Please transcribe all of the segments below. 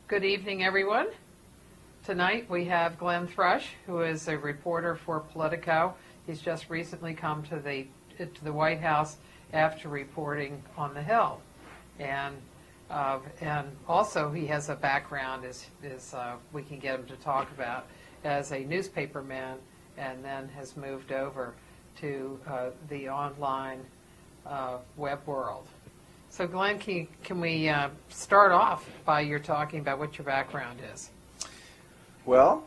Good evening, everyone. Tonight we have Glenn Thrush, who is a reporter for Politico. He's just recently come to the White House after reporting on the Hill, and also he has a background, as we can get him to talk about, as a newspaperman, and then has moved over to the online web world. So Glenn, can we start off by your talking about what your background is? Well,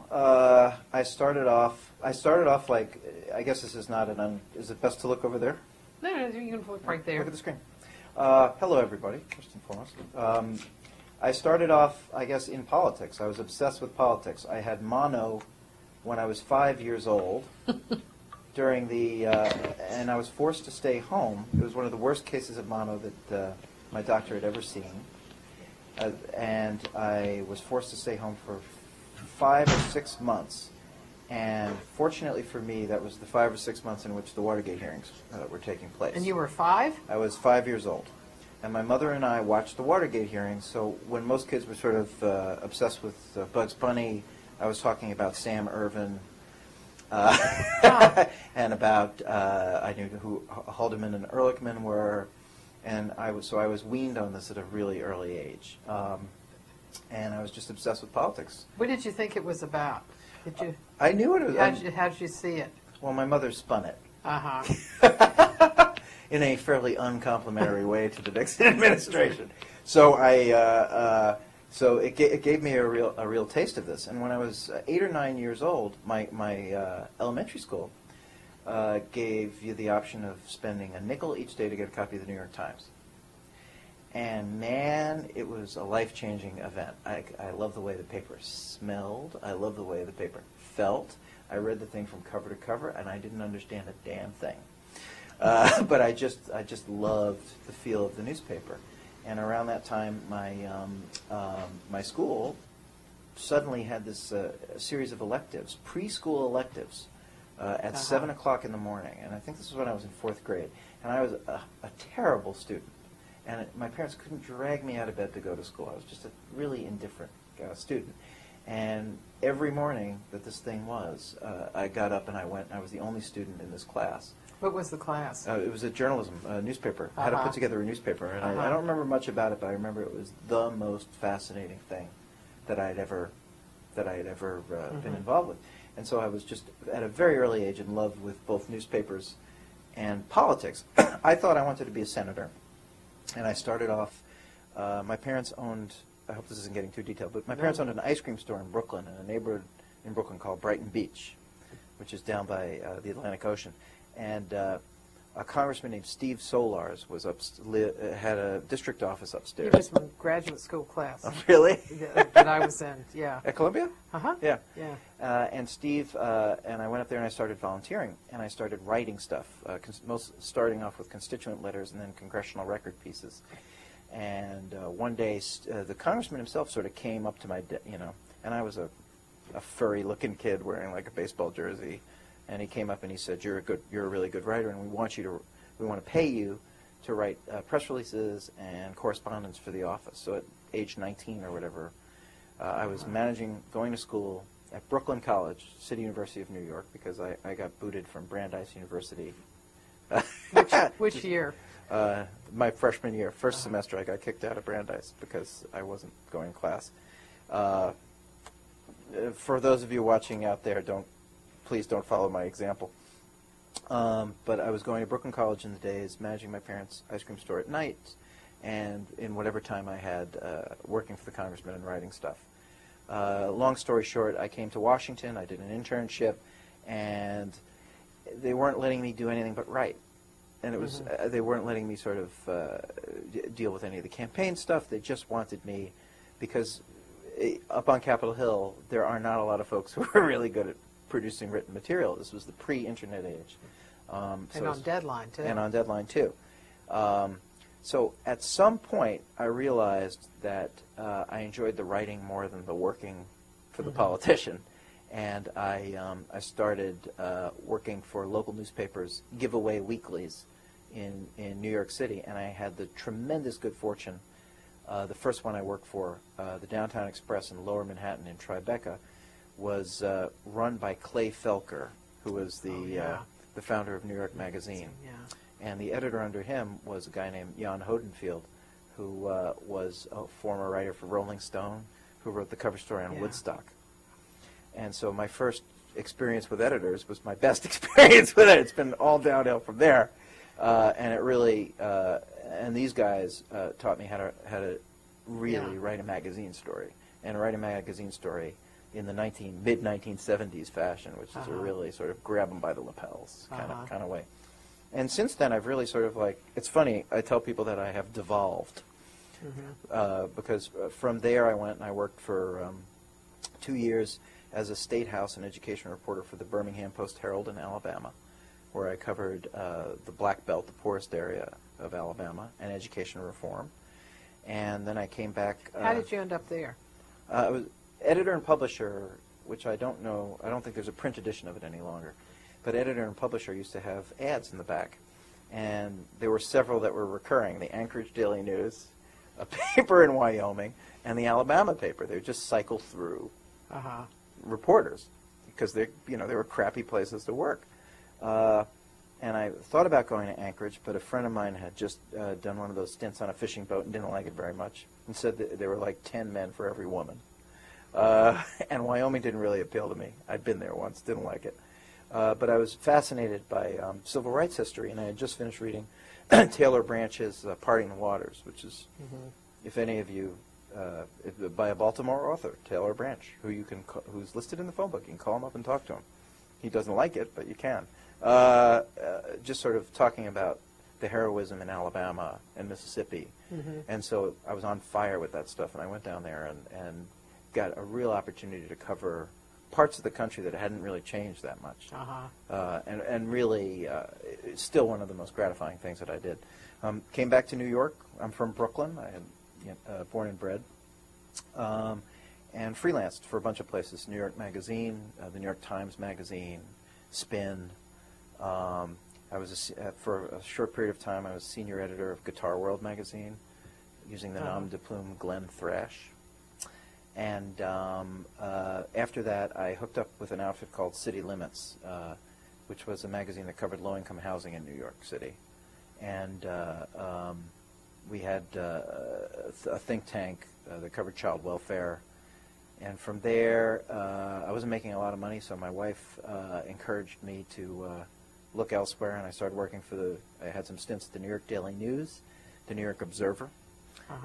I started off like, I guess this is not is it best to look over there? No, you can look right there. Look at the screen. Hello, everybody, first and foremost. I started off, I guess, in politics. I was obsessed with politics. I had mono when I was 5 years old. And I was forced to stay home. It was one of the worst cases of mono that my doctor had ever seen. And I was forced to stay home for 5 or 6 months. And fortunately for me, that was the 5 or 6 months in which the Watergate hearings were taking place. And you were 5? I was 5 years old. And my mother and I watched the Watergate hearings. So when most kids were sort of obsessed with Bugs Bunny, I was talking about Sam Ervin. And about I knew who Haldeman and Ehrlichman were, and I was weaned on this at a really early age, and I was just obsessed with politics. What did you think it was about? Did you? I knew it was. How did you see it? Well, my mother spun it. In a fairly uncomplimentary way to the Nixon administration. So So it gave me a real taste of this. And when I was 8 or 9 years old, my elementary school gave you the option of spending a nickel each day to get a copy of the New York Times. And man, it was a life-changing event. I love the way the paper smelled. I love the way the paper felt. I read the thing from cover to cover, and I didn't understand a damn thing. But I just loved the feel of the newspaper. And around that time, my school suddenly had this series of electives, preschool electives, at 7 o'clock in the morning. And I think this was when I was in 4th grade. And I was a terrible student. And my parents couldn't drag me out of bed to go to school. I was just a really indifferent student. And every morning that this thing was, I got up and I went, and I was the only student in this class. What was the class? It was a journalism newspaper. How to put together a newspaper. And I don't remember much about it, but I remember it was the most fascinating thing that I had ever been involved with. And so I was just, at a very early age, in love with both newspapers and politics. I thought I wanted to be a senator. And I started off, my parents owned, I hope this isn't getting too detailed, but my parents owned an ice cream store in Brooklyn, in a neighborhood in Brooklyn called Brighton Beach, which is down by the Atlantic Ocean. And a congressman named Steve Solars was had a district office upstairs. He was from graduate school class. Oh, really? That I was in, yeah. At Columbia? Yeah. Yeah. And Steve and I went up there and I started volunteering, and I started writing stuff, starting off with constituent letters and then congressional record pieces. And one day, the congressman himself sort of came up to my, and I was a furry-looking kid wearing like a baseball jersey. And he came up and he said, "You're a really good writer, and we want to pay you to write press releases and correspondence for the office." So at age 19 or whatever, I was going to school at Brooklyn College, City University of New York, because I got booted from Brandeis University. Which year? My freshman year, first semester, I got kicked out of Brandeis because I wasn't going to class. For those of you watching out there, please don't follow my example. But I was going to Brooklyn College in the days, managing my parents' ice cream store at night, and in whatever time I had working for the congressman and writing stuff. Long story short, I came to Washington, I did an internship, and they weren't letting me do anything but write. And it was they weren't letting me sort of deal with any of the campaign stuff. They just wanted me, because up on Capitol Hill, there are not a lot of folks who are really good at producing written material. This was the pre-internet age. And on deadline, too. And on deadline, too. So at some point, I realized that I enjoyed the writing more than the working for the politician. And I started working for local newspapers, giveaway weeklies in New York City. And I had the tremendous good fortune The first one I worked for, the Downtown Express in Lower Manhattan in Tribeca, was run by Clay Felker, who was the founder of New York Magazine. Yeah. And the editor under him was a guy named Jan Hodenfield, who was a former writer for Rolling Stone, who wrote the cover story on Woodstock. And so my first experience with editors was my best experience with it. It's been all downhill from there. And it really, and these guys taught me how to really write a magazine story, and write a magazine story in the mid-1970s fashion, which is a really sort of grab them by the lapels kind of way. And since then, I've really sort of it's funny, I tell people that I have devolved, because from there I went and I worked for 2 years as a State House and education reporter for the Birmingham Post-Herald in Alabama, where I covered the Black Belt, the poorest area of Alabama, and education reform. And then I came back. How did you end up there? I was editor and publisher, which I don't know, I don't think there's a print edition of it any longer. But editor and publisher used to have ads in the back. And there were several that were recurring. The Anchorage Daily News, a paper in Wyoming, and the Alabama paper. They would just cycle through reporters because they were crappy places to work. And I thought about going to Anchorage, but a friend of mine had just done one of those stints on a fishing boat and didn't like it very much, and said that there were like 10 men for every woman. And Wyoming didn't really appeal to me. I'd been there once, didn't like it. But I was fascinated by civil rights history, and I had just finished reading Taylor Branch's Parting the Waters, which is, if any of you, by a Baltimore author, Taylor Branch, who's listed in the phone book. You can call him up and talk to him. He doesn't like it, but you can. Just sort of talking about the heroism in Alabama and Mississippi. And so I was on fire with that stuff, and I went down there and got a real opportunity to cover parts of the country that hadn't really changed that much. And really, it's still one of the most gratifying things that I did. Came back to New York. I'm from Brooklyn. I had born and bred. And freelanced for a bunch of places. New York Magazine, the New York Times Magazine, Spin. I was for a short period of time, I was senior editor of Guitar World magazine, using the nom de plume Glenn Thrash. And after that, I hooked up with an outfit called City Limits, which was a magazine that covered low-income housing in New York City. And we had a think tank that covered child welfare. And from there, I wasn't making a lot of money, so my wife encouraged me to look elsewhere, and I started working I had some stints at the New York Daily News, the New York Observer.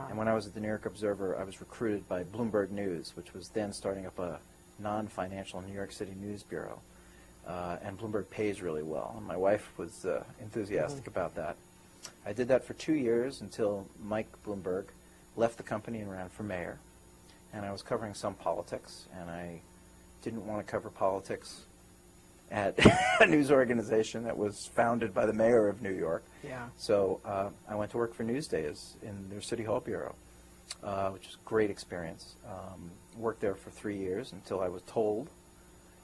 And when I was at the New York Observer, I was recruited by Bloomberg News, which was then starting up a non-financial New York City news bureau. And Bloomberg pays really well, and my wife was enthusiastic about that. I did that for 2 years until Mike Bloomberg left the company and ran for mayor. And I was covering some politics, and I didn't want to cover politics at a news organization that was founded by the mayor of New York. So I went to work for Newsdays in their City Hall bureau, which was a great experience. Worked there for 3 years until I was told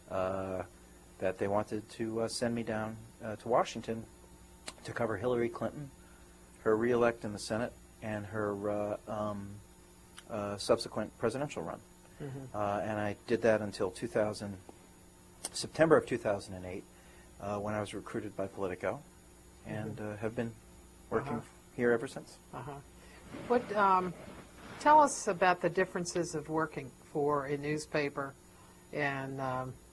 that they wanted to send me down to Washington to cover Hillary Clinton, her re-elect in the Senate, and her subsequent presidential run. And I did that until September of 2008, when I was recruited by Politico, and have been working here ever since. What? Tell us about the differences of working for a newspaper, and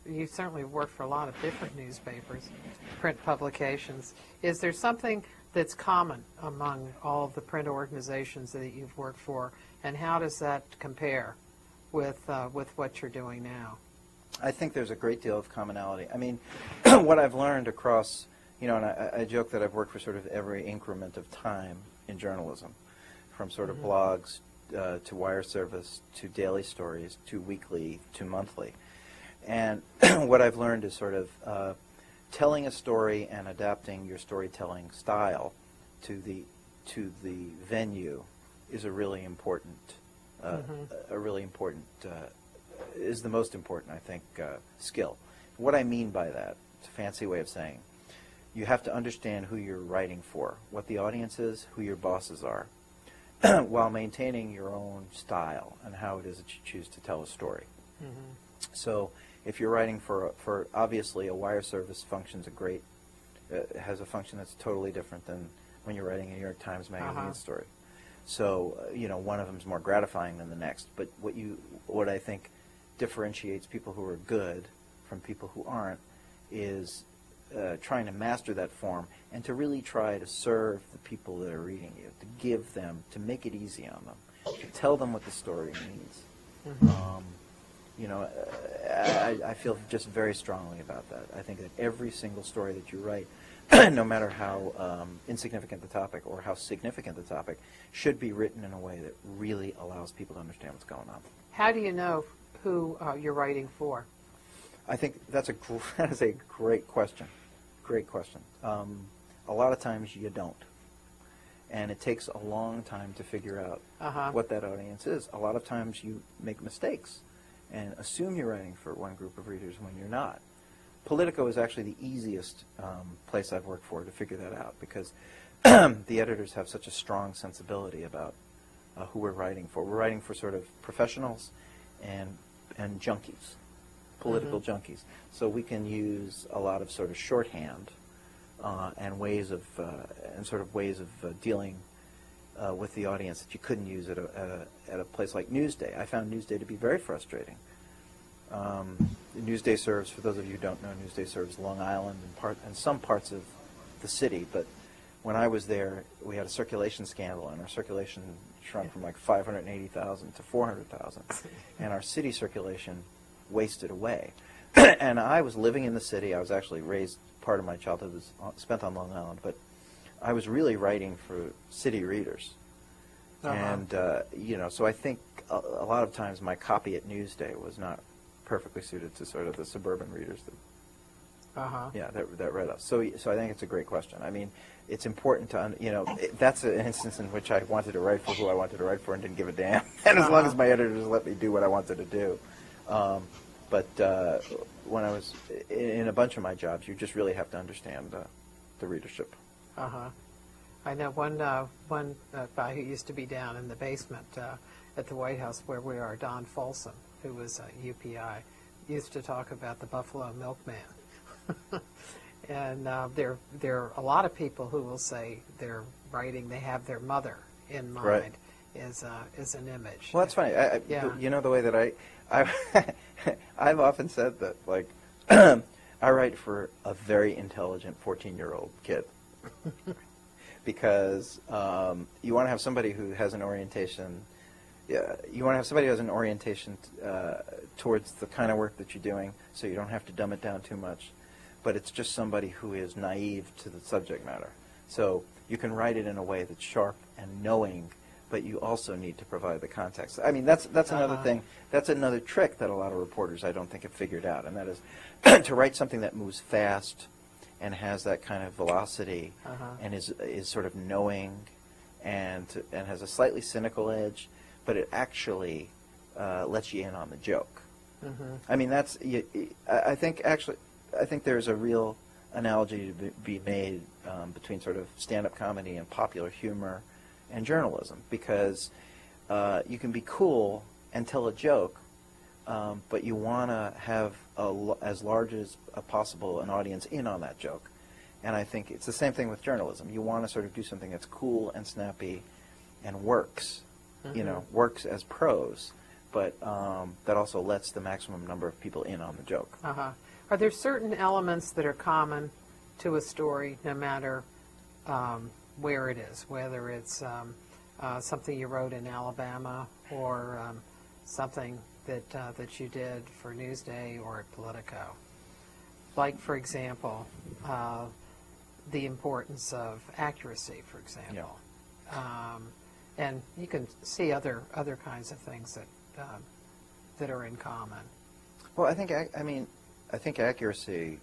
you certainly worked for a lot of different newspapers, print publications. Is there something that's common among all of the print organizations that you've worked for, and how does that compare with what you're doing now? I think there's a great deal of commonality. I mean, what I've learned across, and I joke that I've worked for sort of every increment of time in journalism, from sort of blogs to wire service to daily stories to weekly to monthly. And what I've learned is sort of telling a story and adapting your storytelling style to the venue is a really important is the most important, I think, skill. What I mean by that, it's a fancy way of saying, you have to understand who you're writing for, what the audience is, who your bosses are, while maintaining your own style and how it is that you choose to tell a story. Mm-hmm. So if you're writing for obviously a wire service function's a great, has a function that's totally different than when you're writing a New York Times Magazine story. So, one of them is more gratifying than the next. But what I think differentiates people who are good from people who aren't is trying to master that form and to really try to serve the people that are reading you, to give them, to make it easy on them, to tell them what the story means. Mm-hmm. I feel just very strongly about that. I think that every single story that you write, no matter how insignificant the topic or how significant the topic, should be written in a way that really allows people to understand what's going on. How do you know who you're writing for? I think that is a great question. Great question. A lot of times you don't. And it takes a long time to figure out what that audience is. A lot of times you make mistakes and assume you're writing for one group of readers when you're not. Politico is actually the easiest place I've worked for to figure that out because the editors have such a strong sensibility about who we're writing for. We're writing for sort of professionals and junkies, political junkies. So we can use a lot of sort of shorthand and ways of dealing with the audience that you couldn't use at a place like Newsday. I found Newsday to be very frustrating. Newsday serves, for those of you who don't know, Newsday serves Long Island and some parts of the city. But when I was there, we had a circulation scandal, and our circulation shrunk from like 580,000 to 400,000, and our city circulation wasted away. And I was living in the city. I was actually raised. Part of my childhood was spent on Long Island, but I was really writing for city readers. And, so I think a lot of times my copy at Newsday was not perfectly suited to sort of the suburban readers that read us. So I think it's a great question. I mean, it's important to, that's an instance in which I wanted to write for who I wanted to write for and didn't give a damn. And as long as my editors let me do what I wanted to do. But when I was in a bunch of my jobs, you just really have to understand the readership. I know one guy who used to be down in the basement at the White House where we are, Don Folsom, who was UPI, used to talk about the Buffalo Milkman. And there are a lot of people who will say they're writing, they have their mother in mind as an image. Well, that's funny. You know, the way that I've often said that, like, I write for a very intelligent 14-year-old kid because you want to have somebody who has an orientation. You want to have somebody who has an orientation towards the kind of work that you're doing, so you don't have to dumb it down too much. But it's just somebody who is naive to the subject matter. So you can write it in a way that's sharp and knowing, but you also need to provide the context. I mean, that's another thing. That's another trick that a lot of reporters, I don't think, have figured out, and that is to write something that moves fast and has that kind of velocity and is sort of knowing and has a slightly cynical edge, but it actually lets you in on the joke. I mean, I think there's a real analogy to be made between sort of stand-up comedy and popular humor and journalism, because you can be cool and tell a joke, but you want to have as large as possible an audience in on that joke. And I think it's the same thing with journalism. You want to sort of do something that's cool and snappy and works, works as prose, but that also lets the maximum number of people in on the joke. Are there certain elements that are common to a story, no matter where it is, whether it's something you wrote in Alabama or something that you did for Newsday or at Politico? Like, for example, the importance of accuracy, for example. And you can see other kinds of things that are in common. Well, I think accuracy,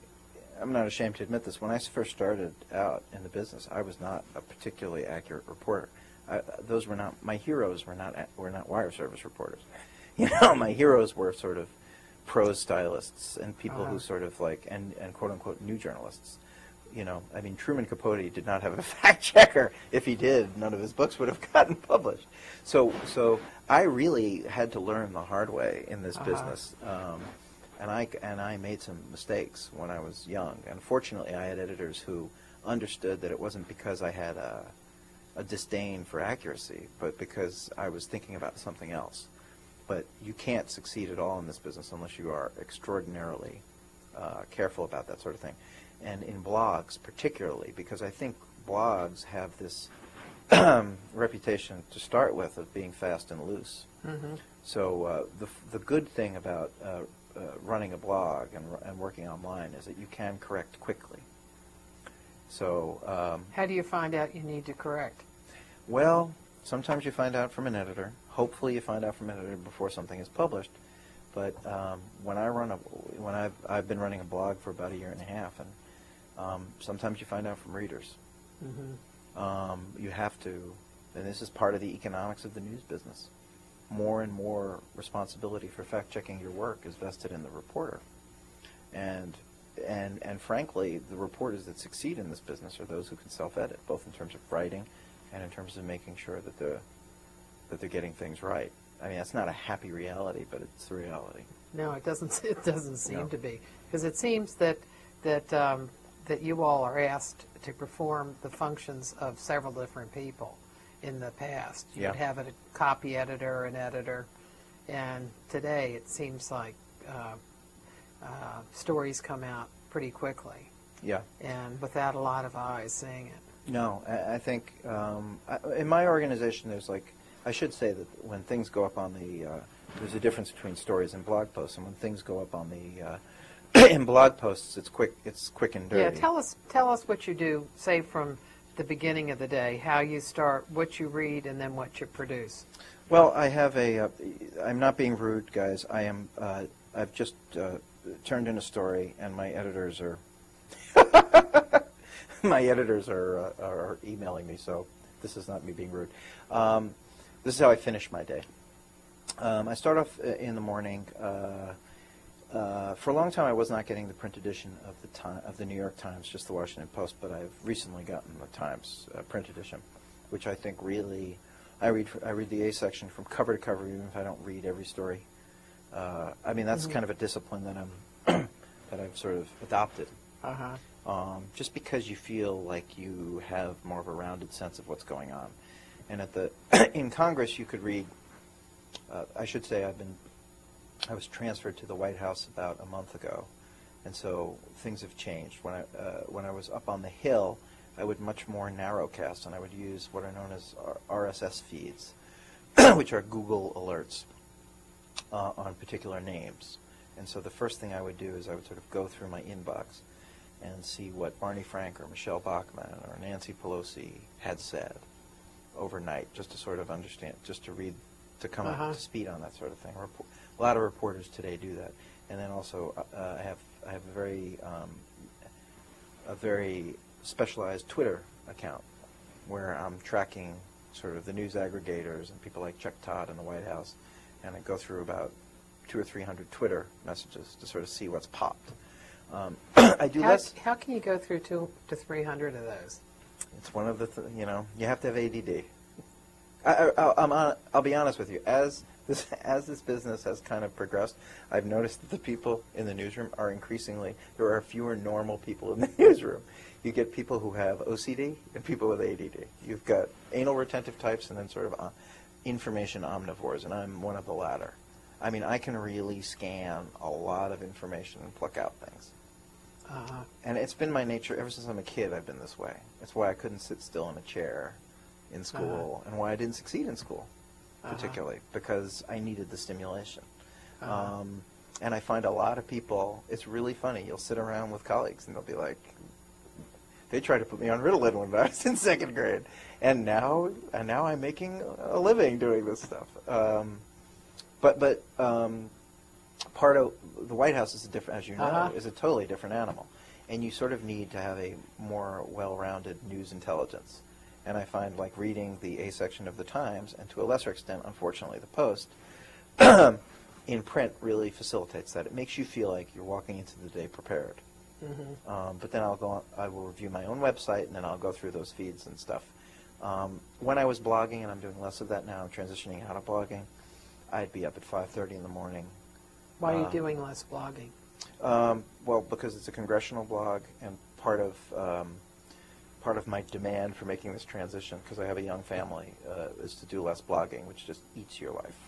I'm not ashamed to admit this, when I first started out in the business, I was not a particularly accurate reporter. My heroes were not wire service reporters. My heroes were sort of prose stylists and people who sort of and quote unquote new journalists, you know, I mean, Truman Capote did not have a fact checker. If he did, none of his books would have gotten published. So I really had to learn the hard way in this business, and I made some mistakes when I was young. And fortunately, I had editors who understood that it wasn't because I had a disdain for accuracy, but because I was thinking about something else. But you can't succeed at all in this business unless you are extraordinarily careful about that sort of thing. And in blogs particularly, because I think blogs have this reputation to start with of being fast and loose. So the good thing about running a blog and working online is that you can correct quickly. So how do you find out you need to correct? Well, sometimes you find out from an editor. Hopefully you find out from an editor before something is published. But when I've been running a blog for about 1.5 years, and sometimes you find out from readers. You have to, and this is part of the economics of the news business. More and more responsibility for fact-checking your work is vested in the reporter. And frankly, the reporters that succeed in this business are those who can self-edit, both in terms of writing and in terms of making sure that they're getting things right. I mean, that's not a happy reality, but it's the reality. No, it doesn't. It doesn't seem to be, because it seems that you all are asked to perform the functions of several different people. In the past, you would have a copy editor, an editor, and today it seems like stories come out pretty quickly. Yeah. And without a lot of eyes seeing it. No, I think in my organization there's I should say that when things go up on the, there's a difference between stories and blog posts, and when things go up on the, in blog posts, it's quick and dirty. Yeah, tell us what you do, say from the beginning of the day, how you start, what you read, and then what you produce. Well, I have I'm not being rude, guys. I've just turned in a story, and my editors are, are emailing me, so this is not me being rude. This is how I finish my day. I start off in the morning. For a long time, I was not getting the print edition of the New York Times, just the Washington Post, but I've recently gotten the Times print edition, which I think really, I read the A section from cover to cover, even if I don't read every story. I mean, that's kind of a discipline that that I've sort of adopted. Just because you feel like you have more of a rounded sense of what's going on. And in Congress, you could read. I should say I was transferred to the White House about a month ago, and so things have changed. When I was up on the Hill, I would much more narrowcast, and I would use what are known as RSS feeds, which are Google alerts on particular names. And so the first thing I would do is I would sort of go through my inbox and see what Barney Frank or Michelle Bachmann or Nancy Pelosi had said overnight, just to sort of understand, just to read, to come up to speed on that sort of thing. A lot of reporters today do that. And then also I have a very specialized Twitter account where I'm tracking sort of the news aggregators and people like Chuck Todd in the White House, and I go through about 200 or 300 Twitter messages to sort of see what's popped. I do less. How can you go through 200 to 300 of those? It's one of the you have to have ADD. I'll be honest with you. As this business has kind of progressed, I've noticed that the people in the newsroom are increasingly, there are fewer normal people in the newsroom. You get people who have OCD and people with ADD. You've got anal retentive types and then sort of information omnivores, and I'm one of the latter. I mean, I can really scan a lot of information and pluck out things. And it's been my nature ever since I'm a kid. I've been this way. That's why I couldn't sit still in a chair in school, and why I didn't succeed in school, particularly, because I needed the stimulation. And I find a lot of people, it's really funny, you'll sit around with colleagues and they'll be like, they tried to put me on Ritalin when I was in 2nd grade, and now I'm making a living doing this stuff. But part of the White House is a different, as you know, is a totally different animal, and you sort of need to have a more well-rounded news intelligence. And I find like reading the A section of the Times, and to a lesser extent, unfortunately, the Post, in print really facilitates that. It makes you feel like you're walking into the day prepared. But then I will review my own website, and then I'll go through those feeds and stuff. When I was blogging, and I'm doing less of that now, I'm transitioning out of blogging, I'd be up at 5:30 in the morning. Why are you doing less blogging? Well, because it's a congressional blog, and part of my demand for making this transition, because I have a young family, is to do less blogging, which just eats your life.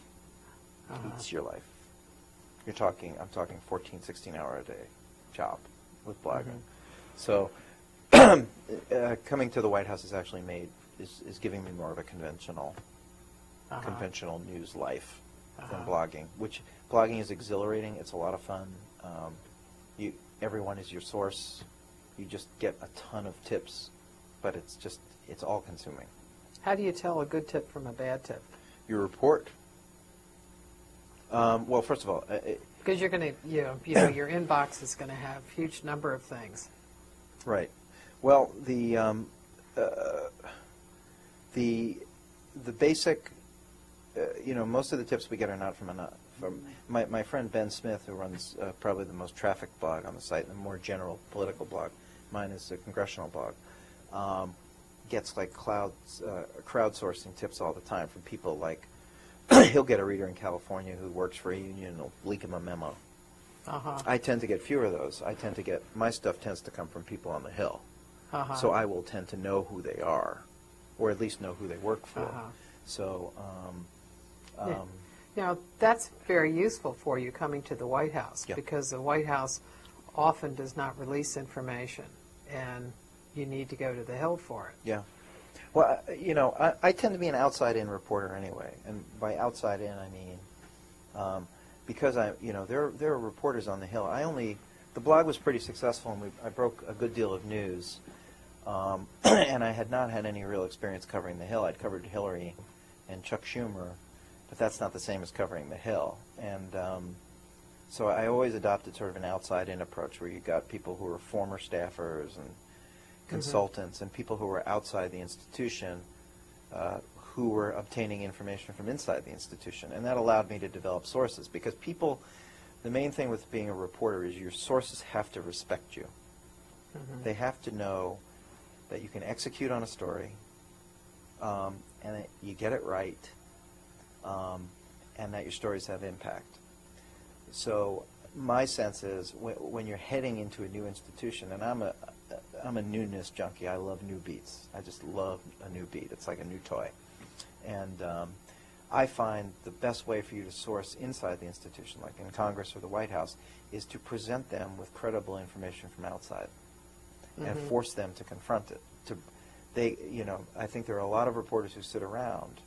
Eats your life. I'm talking 14, 16 hour a day job with blogging. So coming to the White House is actually is giving me more of a conventional news life than blogging, which blogging is exhilarating. It's a lot of fun. Everyone is your source. You just get a ton of tips, but it's all consuming. How do you tell a good tip from a bad tip? You report. Well, first of all, because you're going to, your inbox is going to have a huge number of things. Right. Well, the basic, most of the tips we get are not from my friend Ben Smith, who runs probably the most trafficked blog on the site, and a more general political blog. Mine is a congressional blog. Gets like crowdsourcing tips all the time from people like he'll get a reader in California who works for a union and will leak him a memo. I tend to get fewer of those. My stuff tends to come from people on the Hill. So I will tend to know who they are, or at least know who they work for. So, now that's very useful for you coming to the White House, because the White House often does not release information, and you need to go to the Hill for it. Yeah. Well, I tend to be an outside-in reporter anyway, and by outside-in I mean because there are reporters on the Hill. The blog was pretty successful, and I broke a good deal of news, and I had not had any real experience covering the Hill. I'd covered Hillary and Chuck Schumer, but that's not the same as covering the Hill. And so I always adopted sort of an outside-in approach, where you got people who were former staffers and consultants and people who were outside the institution who were obtaining information from inside the institution. And that allowed me to develop sources, because the main thing with being a reporter is your sources have to respect you. They have to know that you can execute on a story, and that you get it right, and that your stories have impact. So my sense is when you're heading into a new institution, and I'm a newness junkie. I love new beats. I just love a new beat. It's like a new toy. And I find the best way for you to source inside the institution, like in Congress or the White House, is to present them with credible information from outside and force them to confront it. I think there are a lot of reporters who sit around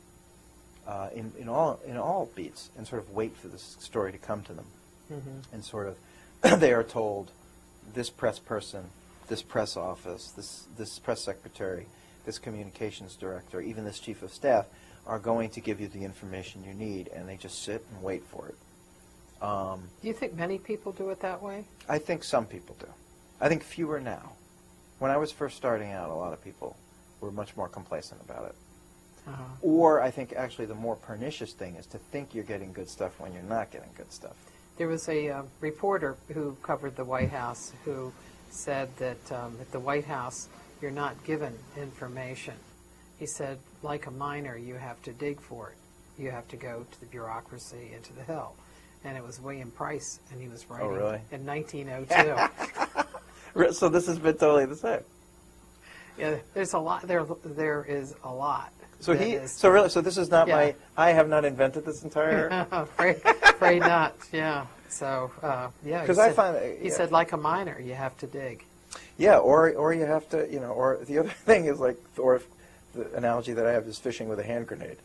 in all beats and sort of wait for this story to come to them. And sort of they are told, this press person, this press office, this press secretary, this communications director, even this chief of staff are going to give you the information you need, and they just sit and wait for it. Do you think many people do it that way? I think some people do. I think fewer now. When I was first starting out, a lot of people were much more complacent about it. Or I think actually the more pernicious thing is to think you're getting good stuff when you're not getting good stuff. There was a reporter who covered the White House who said that at the White House you're not given information. He said, like a miner, you have to dig for it. You have to go to the bureaucracy and to the Hill. And it was William Price, and he was writing in 1902. So this has been totally the same. Yeah, there's a lot. There is a lot. So so this is not my. I have not invented this entire. afraid not. Yeah. So because I find he said, like a miner, you have to dig. Yeah, or you have to, or the other thing is like, or if the analogy that I have is fishing with a hand grenade.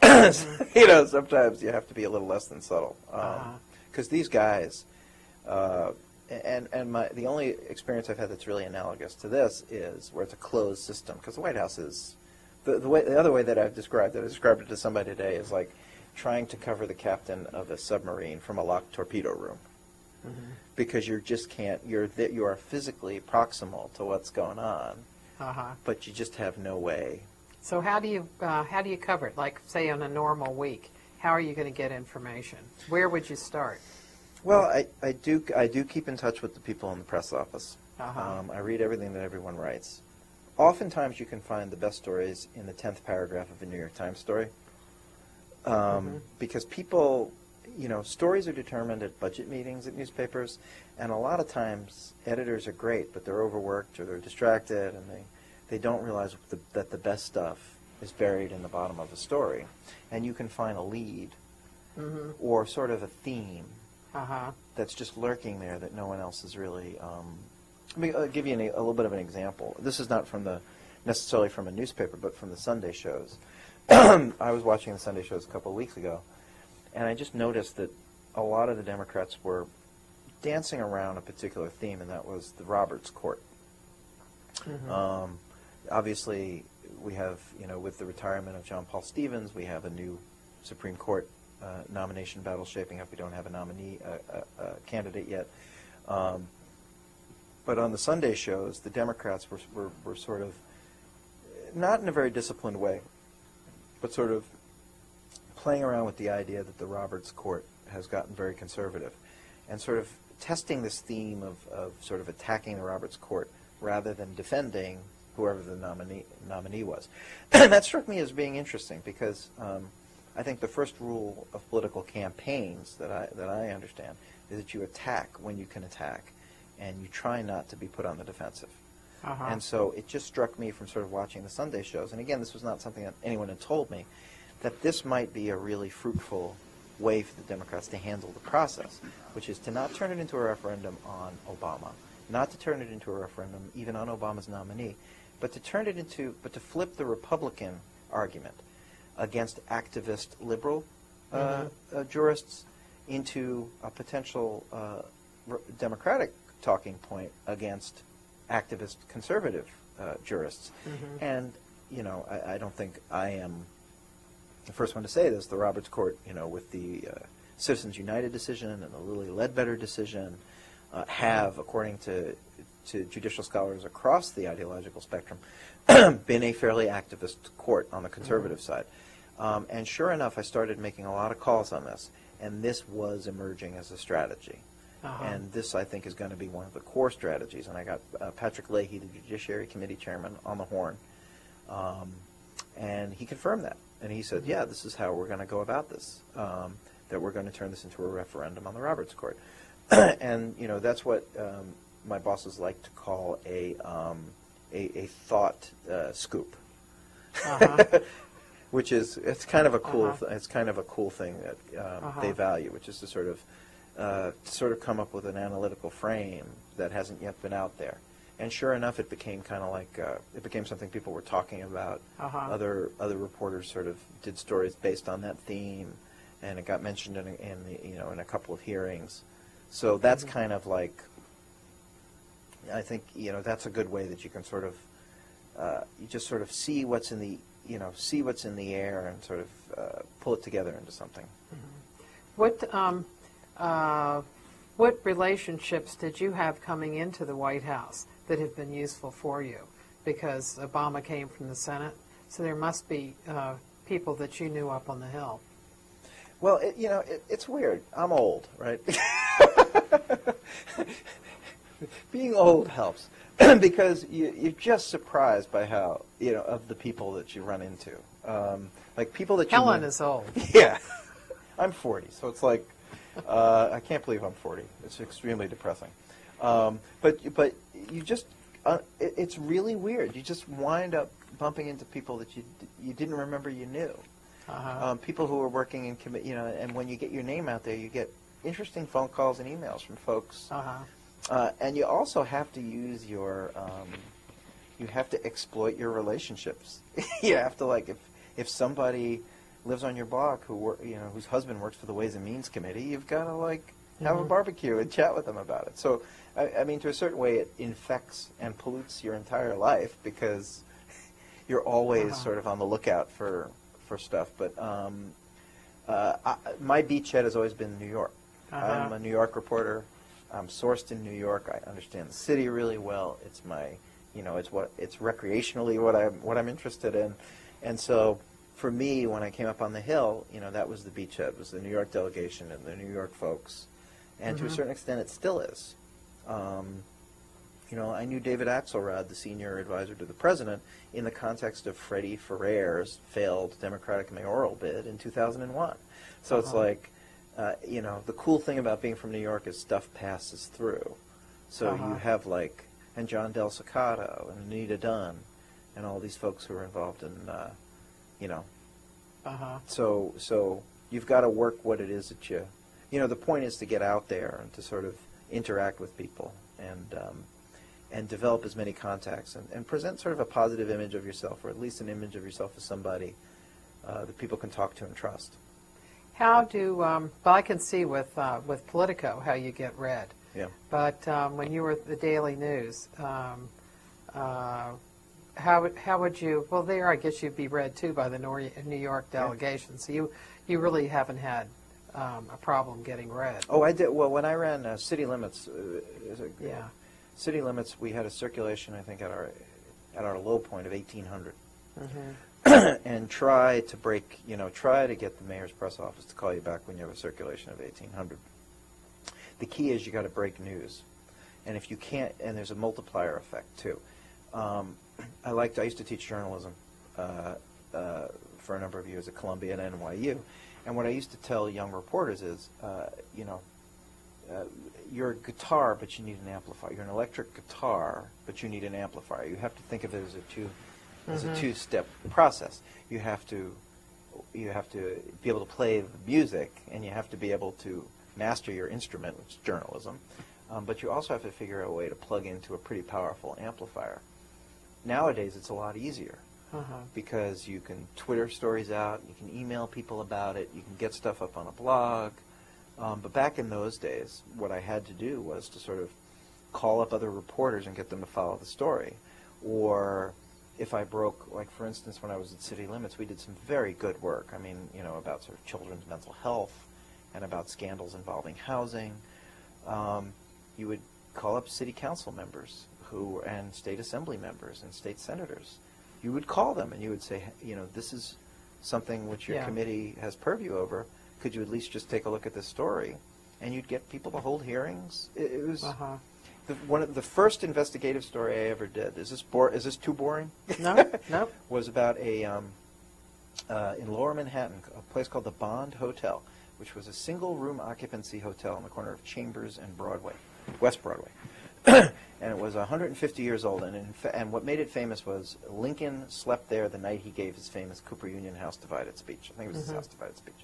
Sometimes you have to be a little less than subtle, because these guys, and the only experience I've had that's really analogous to this is where it's a closed system, because the White House is the other way that I described it to somebody today is like trying to cover the captain of a submarine from a locked torpedo room, because you just can't. You are physically proximal to what's going on, but you just have no way. So how do you cover it? Like, say, on a normal week, how are you going to get information? Where would you start? Well, I do keep in touch with the people in the press office. I read everything that everyone writes. Oftentimes you can find the best stories in the 10th paragraph of a New York Times story. Because people, stories are determined at budget meetings at newspapers, and a lot of times editors are great, but they're overworked or they're distracted, and they don't realize that the best stuff is buried in the bottom of a story. And you can find a lead or sort of a theme that's just lurking there that no one else is really... I'll give you a little bit of an example. This is not necessarily from a newspaper, but from the Sunday shows. I was watching the Sunday shows a couple of weeks ago, and I just noticed that a lot of the Democrats were dancing around a particular theme, and that was the Roberts Court. Obviously, we have, with the retirement of John Paul Stevens, we have a new Supreme Court nomination battle shaping up. We don't have a nominee candidate yet. But on the Sunday shows, the Democrats were sort of, not in a very disciplined way, but sort of playing around with the idea that the Roberts Court has gotten very conservative, and sort of testing this theme of sort of attacking the Roberts Court rather than defending whoever the nominee was. And that struck me as being interesting because I think the first rule of political campaigns that I understand is that you attack when you can attack, and you try not to be put on the defensive. And so it just struck me from sort of watching the Sunday shows, and again, this was not something that anyone had told me, that this might be a really fruitful way for the Democrats to handle the process, which is to not turn it into a referendum on Obama, not to turn it into a referendum even on Obama's nominee, but to flip the Republican argument against activist liberal jurists into a potential Democratic talking point against activist conservative jurists. And, I don't think I am the first one to say this. The Roberts Court, with the Citizens United decision and the Lilly Ledbetter decision, have, according to judicial scholars across the ideological spectrum, been a fairly activist court on the conservative side. And sure enough, I started making a lot of calls on this, and this was emerging as a strategy. And this, I think, is going to be one of the core strategies. And I got Patrick Leahy, the Judiciary Committee Chairman, on the horn, and he confirmed that. And he said, yeah, this is how we're going to go about this, that we're going to turn this into a referendum on the Roberts Court. And, that's what my bosses like to call a thought scoop, which is it's kind of a cool thing that they value, which is to sort of come up with an analytical frame that hasn't yet been out there. And sure enough, it became kind of like it became something people were talking about. Other reporters sort of did stories based on that theme, and it got mentioned in a couple of hearings. So that's kind of like, I think that's a good way that you can sort of you just sort of see what's in the air and sort of pull it together into something. What relationships did you have coming into the White House that have been useful for you? Because Obama came from the Senate, so there must be people that you knew up on the Hill. Well, it's weird. I'm old, right? Being old helps because you're just surprised by how, of the people that you run into. Like people that Helen is old. Yeah. I'm 40, so it's like, I can't believe I'm 40. It's extremely depressing. But you just, it's really weird. You just wind up bumping into people that you didn't remember you knew. People who are working in and when you get your name out there, you get interesting phone calls and emails from folks. And you also have to use your, you have to exploit your relationships. You have to, like, if somebody lives on your block whose husband works for the Ways and Means Committee, you've got to have a barbecue and chat with them about it. So, I mean, to a certain way, it infects and pollutes your entire life because you're always sort of on the lookout for stuff. But my beachhead has always been New York. I'm a New York reporter. I'm sourced in New York. I understand the city really well. It's my, it's recreationally what I'm interested in, and so. For me, when I came up on the Hill, that was the beachhead, was the New York delegation and the New York folks. And to a certain extent, it still is. I knew David Axelrod, the senior advisor to the president, in the context of Freddie Ferrer's failed Democratic mayoral bid in 2001. So it's like, the cool thing about being from New York is stuff passes through. So you have and John Del Staccato and Anita Dunn and all these folks who are involved in, So you've got to work what it is that the point is to get out there and to sort of interact with people and develop as many contacts and present sort of a positive image of yourself, or at least an image of yourself as somebody that people can talk to and trust. How do, well, I can see with Politico how you get read. Yeah. But when you were at the Daily News, how would you, well, there I guess you'd be read too by the New York delegation. So you really haven't had a problem getting read. Oh, I did. Well, when I ran City Limits, City Limits, we had a circulation, I think, at our low point of 1,800. And try to get the mayor's press office to call you back when you have a circulation of 1,800. The key is you got to break news, and if you can't, and there's a multiplier effect too. I used to teach journalism for a number of years at Columbia and NYU, and what I used to tell young reporters is, you're a guitar, but you need an amplifier. You're an electric guitar, but you need an amplifier. You have to think of it as a two-step process. You have to be able to play the music, and you have to be able to master your instrument, which is journalism. But you also have to figure out a way to plug into a pretty powerful amplifier. Nowadays, it's a lot easier because you can Twitter stories out, you can email people about it, you can get stuff up on a blog. But back in those days, what I had to do was to sort of call up other reporters and get them to follow the story. Or if I broke, like for instance, when I was at City Limits, we did some very good work. I mean, about sort of children's mental health and about scandals involving housing. You would call up city council members and state assembly members and state senators. You would call them and you would say, this is something which your committee has purview over. Could you at least just take a look at this story? And you'd get people to hold hearings. It was one of the first investigative story I ever did. Is this too boring? No, no. Was about in Lower Manhattan, a place called the Bond Hotel, which was a single-room occupancy hotel on the corner of Chambers and West Broadway. And it was 150 years old, and what made it famous was Lincoln slept there the night he gave his famous Cooper Union House Divided speech. I think it was his House Divided speech.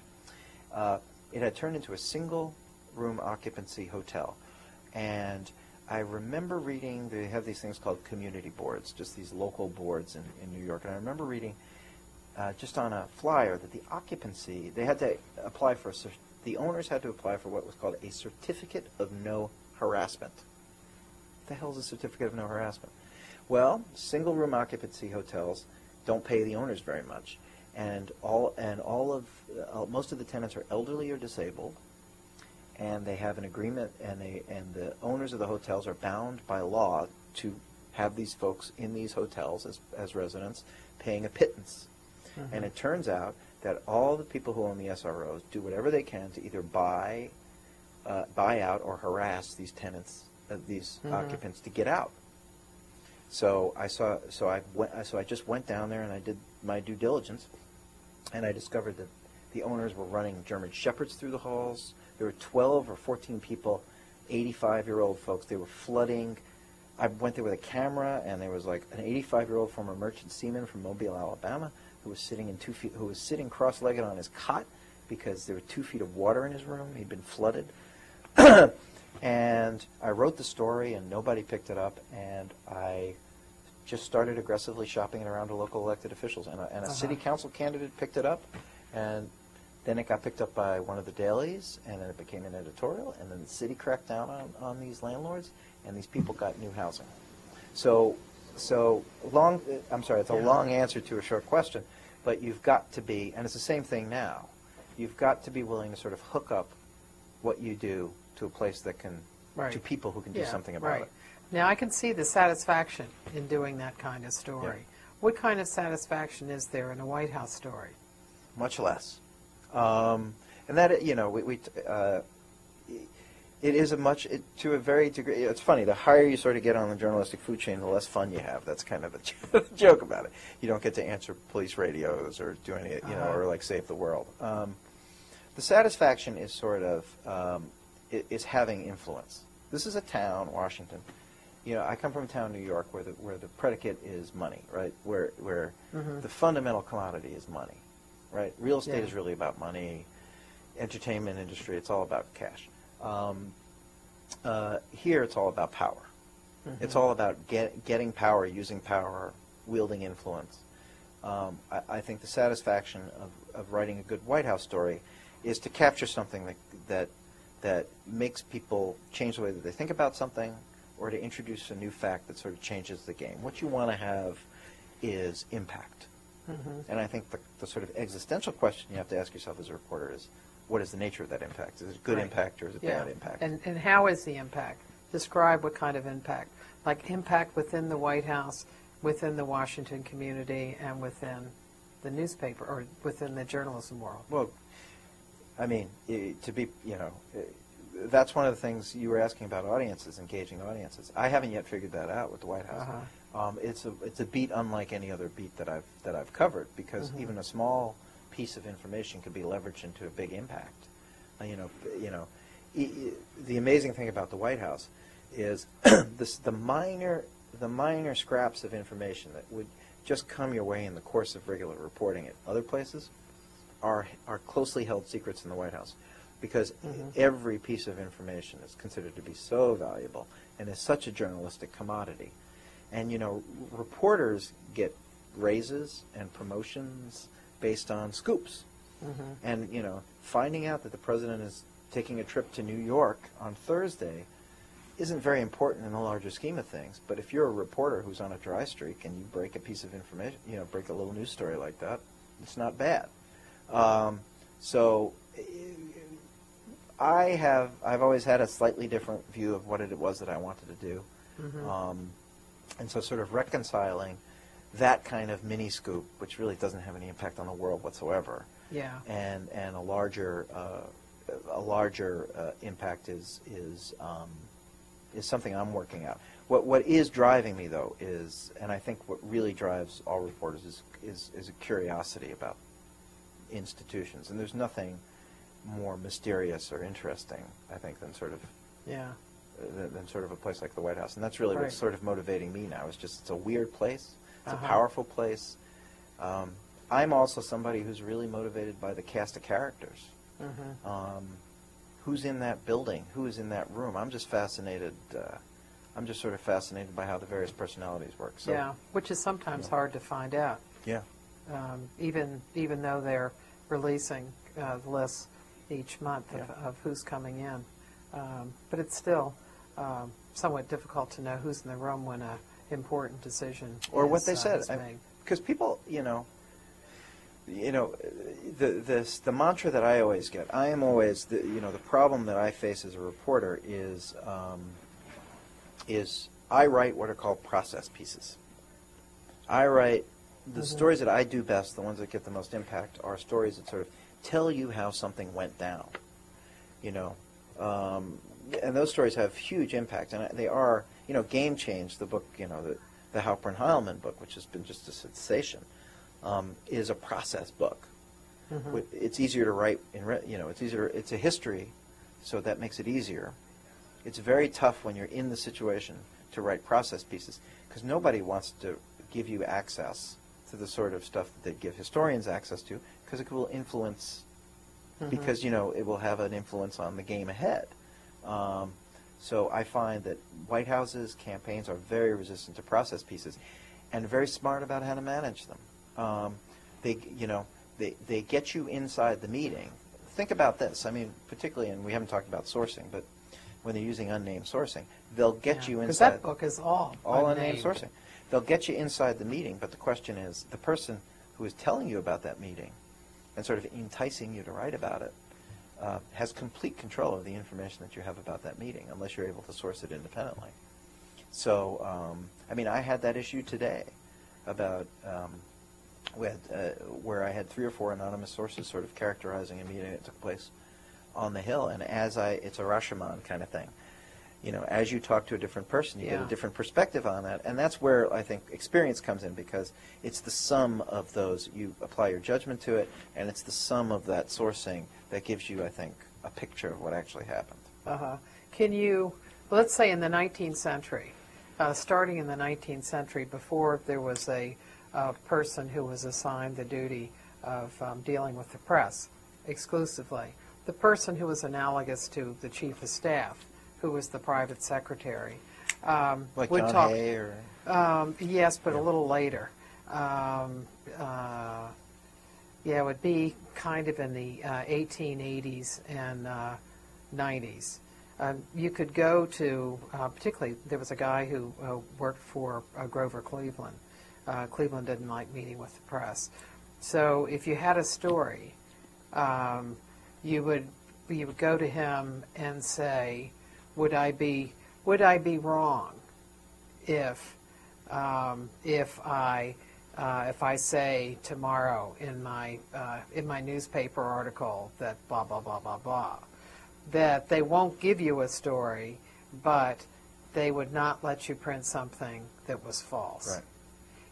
It had turned into a single-room occupancy hotel, and I remember reading, they have these things called community boards, just these local boards in New York, and I remember reading just on a flyer that the occupancy, they had to apply for, the owners had to apply for what was called a certificate of no harassment. What the hell is a certificate of no harassment? Well, single-room occupancy hotels don't pay the owners very much, and most of the tenants are elderly or disabled, and they have an agreement, and the owners of the hotels are bound by law to have these folks in these hotels as residents paying a pittance. And it turns out that all the people who own the SROs do whatever they can to either buy out or harass these tenants, these occupants, to get out. So I just went down there and I did my due diligence, and I discovered that the owners were running German shepherds through the halls. There were 12 or 14 people, 85-year-old folks. They were flooding. I went there with a camera, and there was like an 85-year-old former merchant seaman from Mobile, Alabama, who was sitting cross-legged on his cot because there were 2 feet of water in his room. He'd been flooded. And I wrote the story, and nobody picked it up, and I just started aggressively shopping it around to local elected officials. And a city council candidate picked it up, and then it got picked up by one of the dailies, and then it became an editorial, and then the city cracked down on these landlords, and these people got new housing. So long. I'm sorry, it's a long answer to a short question, but you've got to be, and it's the same thing now. You've got to be willing to sort of hook up what you do to a place that can, to people who can do something about it. Now I can see the satisfaction in doing that kind of story. Yeah. What kind of satisfaction is there in a White House story? Much less. And that, It is to a very degree. It's funny. The higher you sort of get on the journalistic food chain, the less fun you have. That's kind of the joke about it. You don't get to answer police radios or do any, or like save the world. The satisfaction is sort of is having influence. This is a town, Washington. I come from a town, New York, where the predicate is money, right? Where the fundamental commodity is money, right? Real estate is really about money. Entertainment industry, it's all about cash. Here, it's all about power. It's all about getting power, using power, wielding influence. I think the satisfaction of writing a good White House story is to capture something that makes people change the way that they think about something, or to introduce a new fact that sort of changes the game. What you want to have is impact. And I think the sort of existential question you have to ask yourself as a reporter is, what is the nature of that impact? Is it good impact or is it bad impact? And how is the impact? Describe what kind of impact. Like impact within the White House, within the Washington community, and within the newspaper, or within the journalism world. Well, I mean, that's one of the things you were asking about audiences, engaging audiences. I haven't yet figured that out with the White House. It's a beat unlike any other beat that I've covered, because even a small piece of information could be leveraged into a big impact. The amazing thing about the White House is the minor scraps of information that would just come your way in the course of regular reporting at other places are closely held secrets in the White House, because every piece of information is considered to be so valuable and is such a journalistic commodity. And reporters get raises and promotions based on scoops. And finding out that the president is taking a trip to New York on Thursday isn't very important in the larger scheme of things. But if you're a reporter who's on a dry streak and you break a piece of information, break a little news story like that, it's not bad. So I've always had a slightly different view of what it was that I wanted to do. And so sort of reconciling that kind of mini scoop, which really doesn't have any impact on the world whatsoever, and a larger impact is something I'm working out. What is driving me, though, is, and I think what really drives all reporters is a curiosity about institutions, and there's nothing more mysterious or interesting, I think, than sort of a place like the White House, and that's really what's sort of motivating me now. It's a weird place. It's a powerful place. I'm also somebody who's really motivated by the cast of characters. Who's in that building? Who is in that room? I'm just fascinated. I'm just sort of fascinated by how the various personalities work. So, which is sometimes hard to find out. Even though they're releasing the lists each month of who's coming in, but it's still somewhat difficult to know who's in the room when a important decision or is, what they said, made. Because people, the mantra that I always get. I am always the problem that I face as a reporter is I write what are called process pieces. I write the stories that I do best, the ones that get the most impact, are stories that sort of tell you how something went down. And those stories have huge impact, and they are, Game Change, the book, the Halpern-Heilman book, which has been just a sensation, is a process book. It's easier to write it's a history, so that makes it easier. It's very tough when you're in the situation to write process pieces, because nobody wants to give you access to the sort of stuff that they give historians access to, because it will influence, because, it will have an influence on the game ahead. So I find that White Houses, campaigns are very resistant to process pieces and very smart about how to manage them. They get you inside the meeting. Think about this. I mean, particularly, and we haven't talked about sourcing, but when they're using unnamed sourcing, they'll get you inside. Because that book is all unnamed sourcing. They'll get you inside the meeting, but the question is, the person who is telling you about that meeting and sort of enticing you to write about it has complete control of the information that you have about that meeting, unless you're able to source it independently. So, I had that issue today about where I had 3 or 4 anonymous sources sort of characterizing a meeting that took place on the Hill, and it's a Rashomon kind of thing. You know, as you talk to a different person, you get a different perspective on that, and that's where I think experience comes in, because it's the sum of those. You apply your judgment to it, and it's the sum of that sourcing that gives you, I think, a picture of what actually happened. Can you, let's say in the 19th century, starting in the 19th century, before there was a person who was assigned the duty of dealing with the press exclusively, the person who was analogous to the chief of staff, who was the private secretary, Like would John talk. Hay, or Yes, but a little later. It would be kind of in the 1880s and 90s. You could go to, particularly, there was a guy who worked for Grover Cleveland. Cleveland didn't like meeting with the press. So if you had a story, you would go to him and say, would I be wrong if I say tomorrow in my newspaper article that blah blah blah blah blah, that they won't give you a story, but they would not let you print something that was false. Right.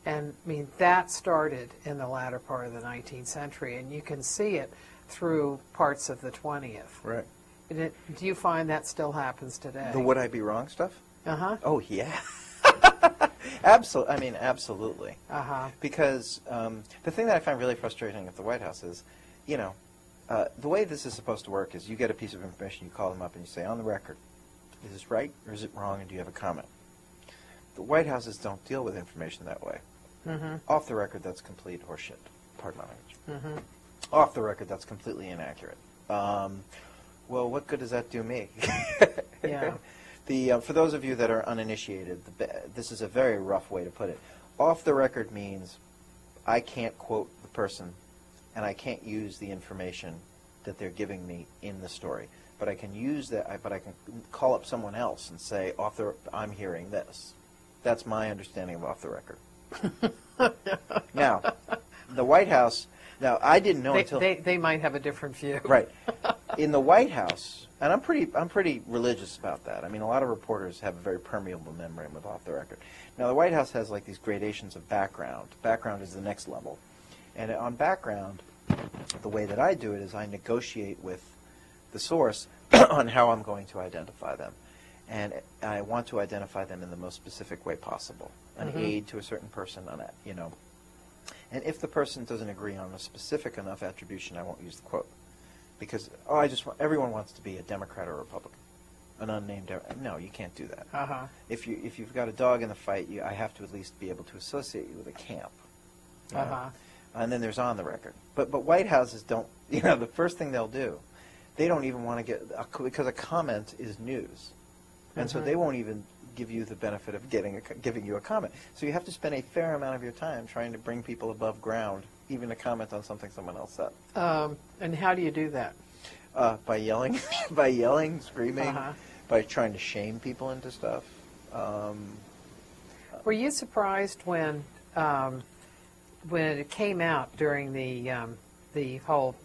And I mean, that started in the latter part of the 19th century, and you can see it through parts of the 20th. Right. Do you find that still happens today? The would I be wrong stuff? Uh-huh. Oh, yeah. Absolutely. I mean, absolutely. Uh-huh. Because the thing that I find really frustrating at the White House is, you know, the way this is supposed to work is you get a piece of information, you call them up, and you say, on the record, is this right or is it wrong, and do you have a comment? The White Houses don't deal with information that way. Mm-hmm. Off the record, that's complete horseshit. Pardon my language. Mm-hmm. Off the record, that's completely inaccurate. Well, what good does that do me? Yeah. For those of you that are uninitiated, this is a very rough way to put it. Off the record means I can't quote the person, and I can't use the information that they're giving me in the story. But I can use that. But I can call up someone else and say, I'm hearing this. That's my understanding of off the record. Now, the White House. Now, I didn't know until they might have a different view. Right. In the White House, and I'm pretty religious about that. I mean, a lot of reporters have a very permeable memory of off the record. Now, the White House has like these gradations of background. Background is the next level. And on background, the way that I do it is I negotiate with the source on how I'm going to identify them. And I want to identify them in the most specific way possible. An aid to a certain person, you know. And if the person doesn't agree on a specific enough attribution, I won't use the quote. Because, everyone wants to be a Democrat or a Republican. An unnamed Democrat. No, you can't do that. Uh-huh. If you've got a dog in the fight, I have to at least be able to associate you with a camp. You know? Uh-huh. And then there's on the record. But White Houses don't, the first thing they'll do, they don't even want to get, because a comment is news. And so they won't even give you the benefit of giving you a comment. So you have to spend a fair amount of your time trying to bring people above ground, even to comment on something someone else said. And how do you do that? By yelling, screaming, by trying to shame people into stuff. Were you surprised when it came out during the whole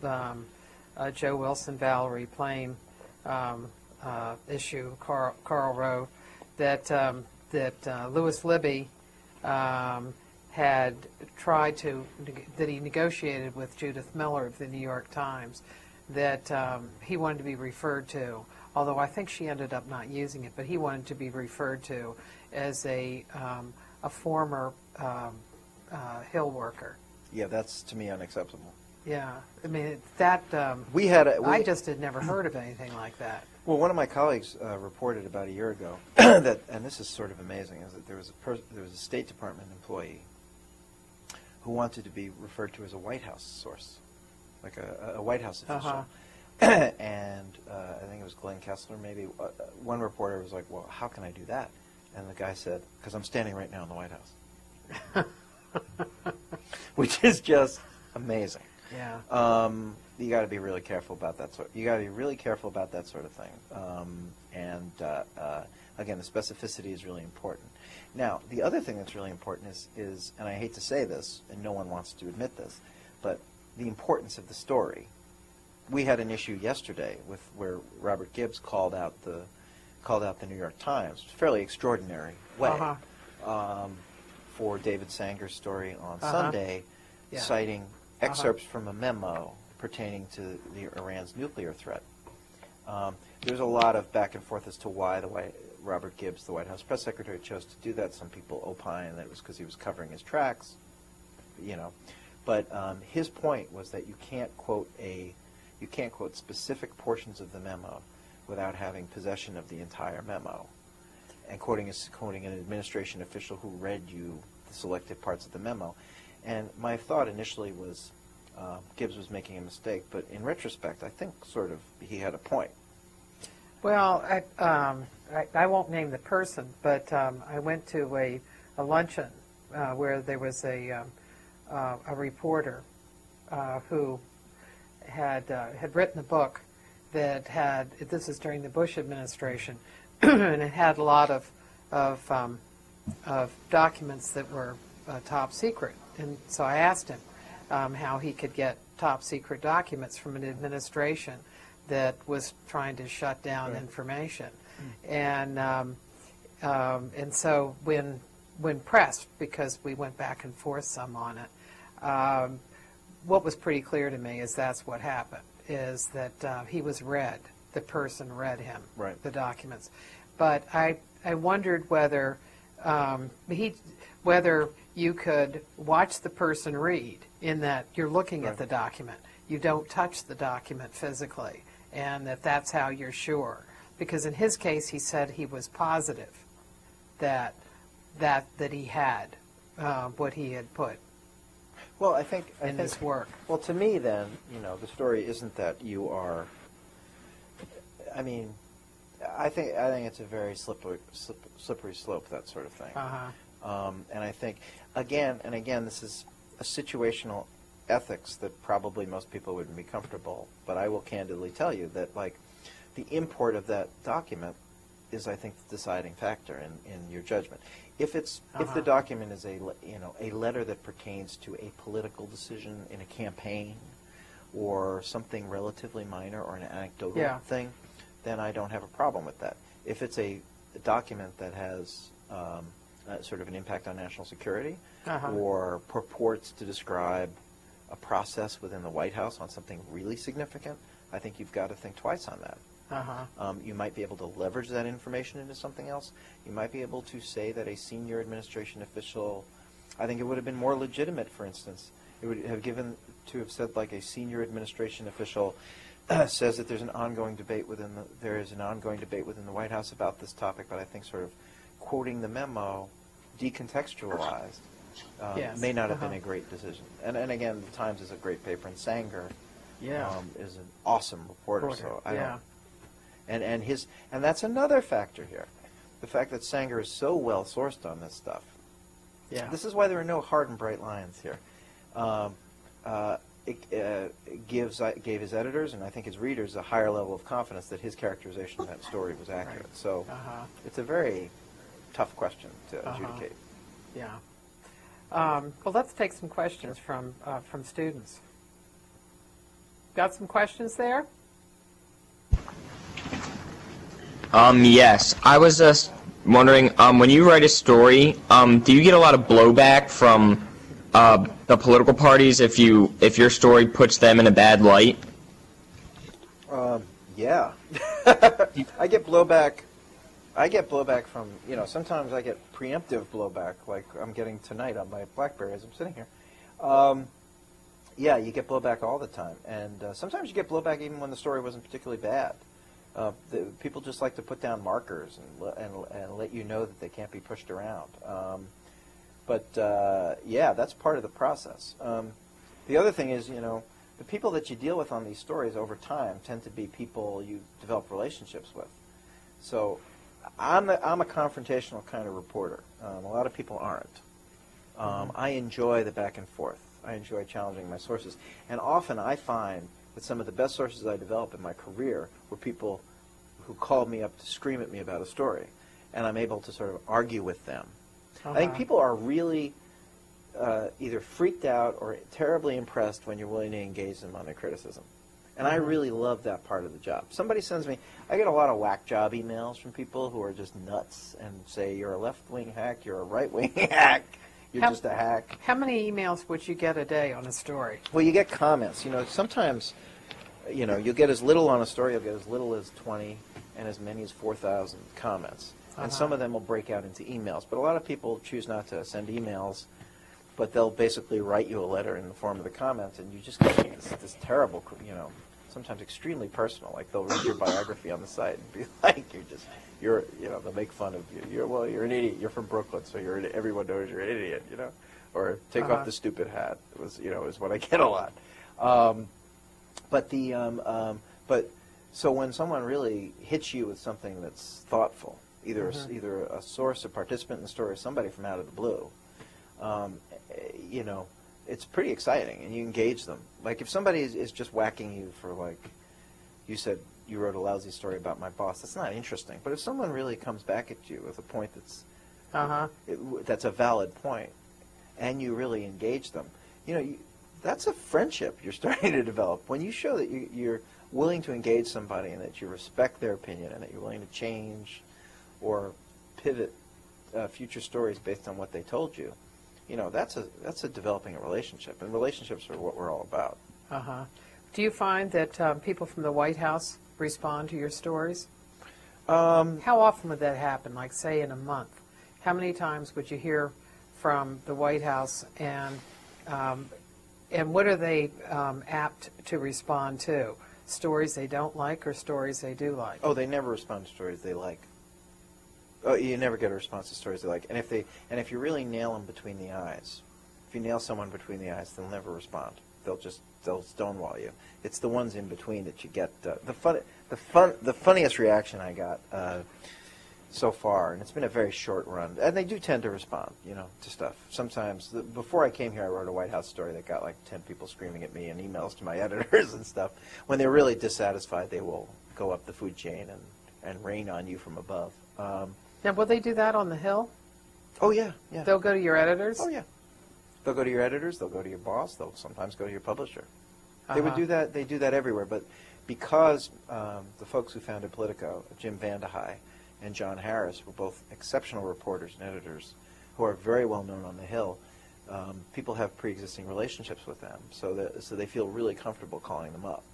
Joe Wilson, Valerie Plame issue, Karl Rove, that Louis Libby had tried that he negotiated with Judith Miller of the New York Times, that he wanted to be referred to, although I think she ended up not using it, but he wanted to be referred to as a former Hill worker. Yeah, that's to me unacceptable. Yeah, I mean that. I just had never heard of anything like that. Well, one of my colleagues reported about a year ago that, and this is sort of amazing, is that there was a State Department employee who wanted to be referred to as a White House source, like a White House official. And I think it was Glenn Kessler, maybe. One reporter was like, "Well, how can I do that?" And the guy said, "Because I'm standing right now in the White House," which is just amazing. Yeah. You got to be really careful about that sort. You got to be really careful about that sort of thing. Again, the specificity is really important. Now, the other thing that's really important is, and I hate to say this, and no one wants to admit this, but the importance of the story we had an issue yesterday with where Robert Gibbs called out the New York Times, fairly extraordinary way, for David Sanger's story on Sunday, citing excerpts from a memo pertaining to Iran's nuclear threat. There's a lot of back and forth as to why Robert Gibbs, the White House press secretary, chose to do that. Some people opine that it was because he was covering his tracks, But his point was that you can't quote specific portions of the memo without having possession of the entire memo, and quoting an administration official who read you the selected parts of the memo. And my thought initially was Gibbs was making a mistake, but in retrospect, I think sort of he had a point. Well, I won't name the person, but I went to a luncheon where there was a reporter who had written a book that had, this is during the Bush administration, and it had a lot of documents that were top secret. And so I asked him how he could get top secret documents from an administration that was trying to shut down information. And so when pressed, because we went back and forth some on it, what was pretty clear to me is that's what happened, is that he was read, the person read him, the documents. But I wondered whether whether you could watch the person read, in that you're looking at the document, you don't touch the document physically, and that's how you're sure. Because in his case, he said he was positive that he had what he had put. Well, I think his work. Well, to me, then, the story isn't that you are. I mean, I think it's a very slippery slope, that sort of thing. And I think again, this is a situational ethics that probably most people wouldn't be comfortable. But I will candidly tell you that, the import of that document is, I think, the deciding factor in your judgment. If the document is a letter that pertains to a political decision in a campaign, or something relatively minor or an anecdotal thing, then I don't have a problem with that. If it's a document that has sort of an impact on national security, or purports to describe a process within the White House on something really significant, I think you've got to think twice on that. You might be able to leverage that information into something else. You might be able to say that a senior administration official, I think it would have been more legitimate, for instance, it would have said a senior administration official says that there's an ongoing debate within the White House about this topic, but I think sort of quoting the memo decontextualized may not have been a great decision. And again, the Times is a great paper, and Sanger is an awesome reporter. So I don't. And that's another factor here, the fact that Sanger is so well sourced on this stuff. This is why there are no hard and bright lines here. It gave his editors and I think his readers a higher level of confidence that his characterization of that story was accurate. So it's a very tough question to adjudicate. Well, let's take some questions from students. Got some questions there? Yes. I was just wondering, when you write a story, do you get a lot of blowback from the political parties if your story puts them in a bad light? Yeah. I get blowback. From, sometimes I get preemptive blowback, like I'm getting tonight on my BlackBerry as I'm sitting here. Yeah, you get blowback all the time. And sometimes you get blowback even when the story wasn't particularly bad. People just like to put down markers and let you know that they can't be pushed around. But that's part of the process. The other thing is, the people that you deal with on these stories over time tend to be people you develop relationships with. So I'm a confrontational kind of reporter. A lot of people aren't. I enjoy the back and forth. I enjoy challenging my sources. And often I find that some of the best sources I develop in my career were people who called me up to scream at me about a story. And I'm able to sort of argue with them. I think people are really either freaked out or terribly impressed when you're willing to engage them on their criticism. And I really love that part of the job. Somebody sends me, I get a lot of whack job emails from people who are just nuts and say, you're a left-wing hack, you're a right-wing hack, you're just a hack. How many emails would you get a day on a story? Well, you get comments. Sometimes, you'll get as little on a story, you'll get as little as 20 and as many as 4,000 comments. And some of them will break out into emails. But a lot of people choose not to send emails, but they'll basically write you a letter in the form of the comments, and you just get this terrible, sometimes extremely personal. Like they'll read your biography on the site and be like, they'll make fun of you. You're an idiot. You're from Brooklyn, so everyone knows you're an idiot, Or take off the stupid hat. It was, is what I get a lot. So when someone really hits you with something that's thoughtful, either a source, a participant in the story, or somebody from out of the blue, it's pretty exciting, and you engage them. Like if somebody is just whacking you for, like, you said you wrote a lousy story about my boss, that's not interesting. But if someone really comes back at you with a point that's a valid point, and you really engage them, that's a friendship you're starting to develop. When you show that you're willing to engage somebody and that you respect their opinion and that you're willing to change or pivot future stories based on what they told you, that's a developing a relationship, and relationships are what we're all about. Do you find that people from the White House respond to your stories? How often would that happen? Like, say, in a month, how many times would you hear from the White House, and what are they apt to respond to? Stories they don't like or stories they do like? Oh, they never respond to stories they like. Oh, you never get a response to stories they like. And if you really nail them between the eyes, if you nail someone between the eyes, they'll never respond. They'll stonewall you. It's the ones in between that you get the funniest reaction I got so far, and it's been a very short run. And they do tend to respond, to stuff. Sometimes before I came here, I wrote a White House story that got like 10 people screaming at me and emails to my editors and stuff. When they're really dissatisfied, they will go up the food chain and rain on you from above. Now, will they do that on the Hill? Oh, yeah. They'll go to your editors? Oh, yeah. They'll go to your editors. They'll go to your boss. They'll sometimes go to your publisher. They would do that. They do that everywhere. But because the folks who founded Politico, Jim Vandehei and John Harris, were both exceptional reporters and editors who are very well known on the Hill, people have pre-existing relationships with them. So they feel really comfortable calling them up.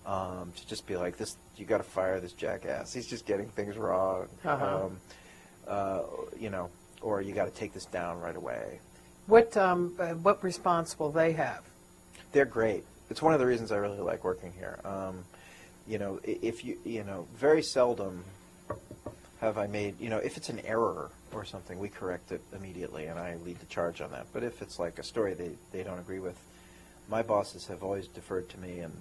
To just be like, you got to fire this jackass. He's just getting things wrong. Or you got to take this down right away. What response will they have? They're great. It's one of the reasons I really like working here. Very seldom have I made, if it's an error or something, we correct it immediately, and I lead the charge on that. But if it's like a story they don't agree with, my bosses have always deferred to me, and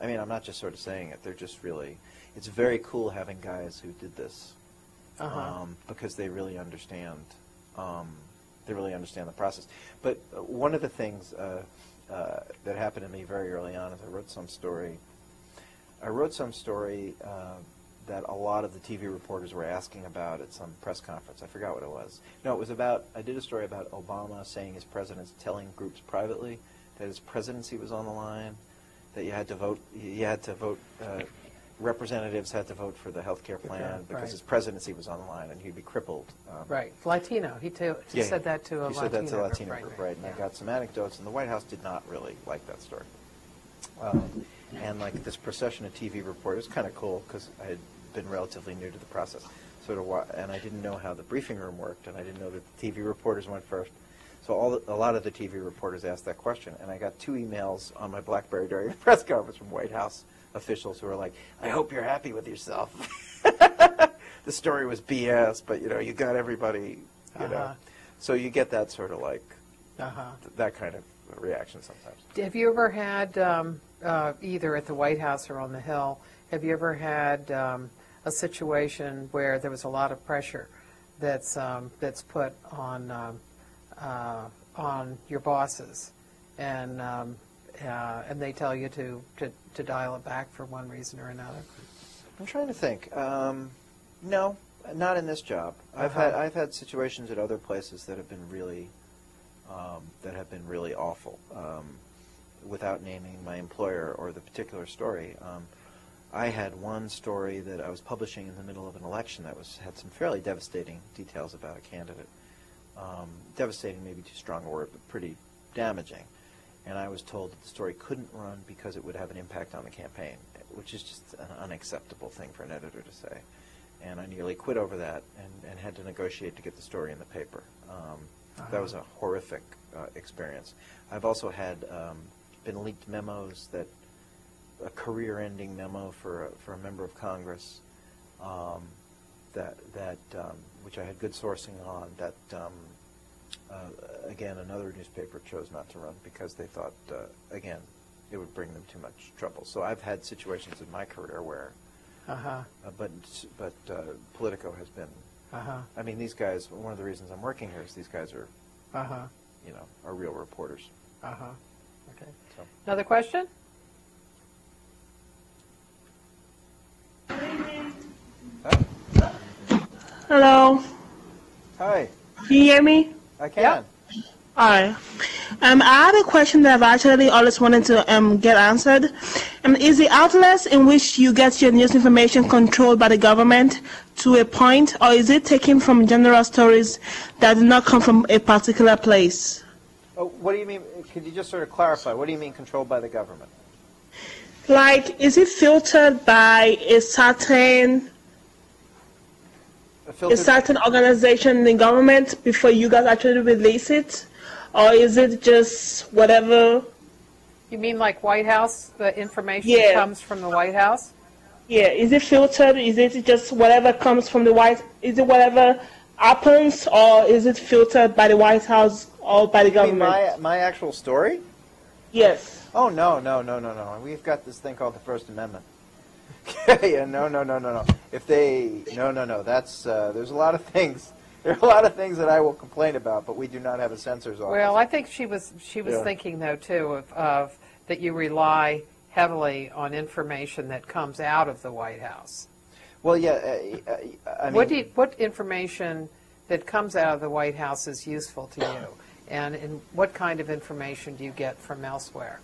I'm not just sort of saying it. They're just really, it's very cool having guys who did this because they really understand. They really understand the process. But one of the things that happened to me very early on is I wrote some story that a lot of the TV reporters were asking about at some press conference. I forgot what it was. No, it was I did a story about Obama saying his president's telling groups privately that his presidency was on the line, that you had to vote, representatives had to vote for the health care plan because his presidency was on the line and he'd be crippled. Right. Latino. He said that to a Latino. He said that to a Latino group, right. And I got some anecdotes, and the White House did not really like that story. And like this procession of TV reporters, kind of cool because I had been relatively new to the process. And I didn't know how the briefing room worked, and I didn't know that the TV reporters went first. So a lot of the TV reporters asked that question, and I got 2 emails on my BlackBerry during the press conference from White House officials who were like, "I hope you're happy with yourself." The story was BS, but you got everybody, know. So you get that sort of like that kind of reaction sometimes. Have you ever had either at the White House or on the Hill? Have you ever had a situation where there was a lot of pressure that's put on your bosses, and they tell you to dial it back for one reason or another? I'm trying to think. No, not in this job. I've had situations at other places that have been really awful. without naming my employer or the particular story, I had one story that I was publishing in the middle of an election that had some fairly devastating details about a candidate. Devastating may be too strong a word, but pretty damaging. And I was told that the story couldn't run because it would have an impact on the campaign, which is just an unacceptable thing for an editor to say. And I nearly quit over that and had to negotiate to get the story in the paper. That was a horrific experience. I've also had been leaked memos that a career-ending memo for a member of Congress which I had good sourcing on. That again, another newspaper chose not to run because they thought again it would bring them too much trouble. So I've had situations in my career where, but Politico has been. I mean, these guys. One of the reasons I'm working here is these guys are, are real reporters. Okay. So. Another question? Hello. Hi. Can you hear me? I can. Yep. All right. I have a question that I've actually always wanted to get answered. Is the outlets in which you get your news information controlled by the government to a point, or is it taken from general stories that do not come from a particular place? Oh, what do you mean? Could you just sort of clarify? What do you mean controlled by the government? Like, is it filtered by a certain organization in the government before you guys actually release it? Or is it just whatever? You mean like White House, the information Yeah. that comes from the White House? Yeah, is it filtered? Is it just whatever comes from the White? Is it whatever happens, or is it filtered by the White House or by the government? You mean my actual story? Yes. Oh no. We've got this thing called the First Amendment. Yeah, no. If they no. That's there's a lot of things. There are a lot of things that I will complain about, but we do not have a censor's office. Well, I think she was Yeah. thinking though too of that you rely heavily on information that comes out of the White House. Well, yeah. I mean, What information that comes out of the White House is useful to you, and what kind of information do you get from elsewhere?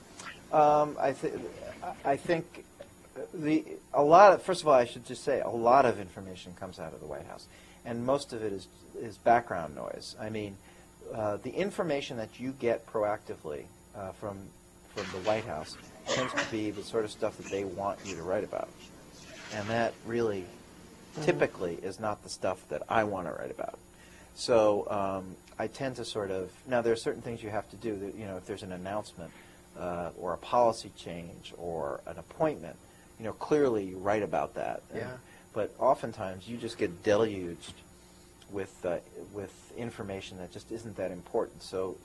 I think a lot of, first of all, I should just say a lot of information comes out of the White House, and most of it is background noise. I mean, the information that you get proactively from the White House tends to be the sort of stuff that they want you to write about, and that really typically is not the stuff that I want to write about. So I tend to sort of, now there are certain things you have to do. That, if there's an announcement or a policy change or an appointment, clearly you write about that. But oftentimes you just get deluged with information that just isn't that important. So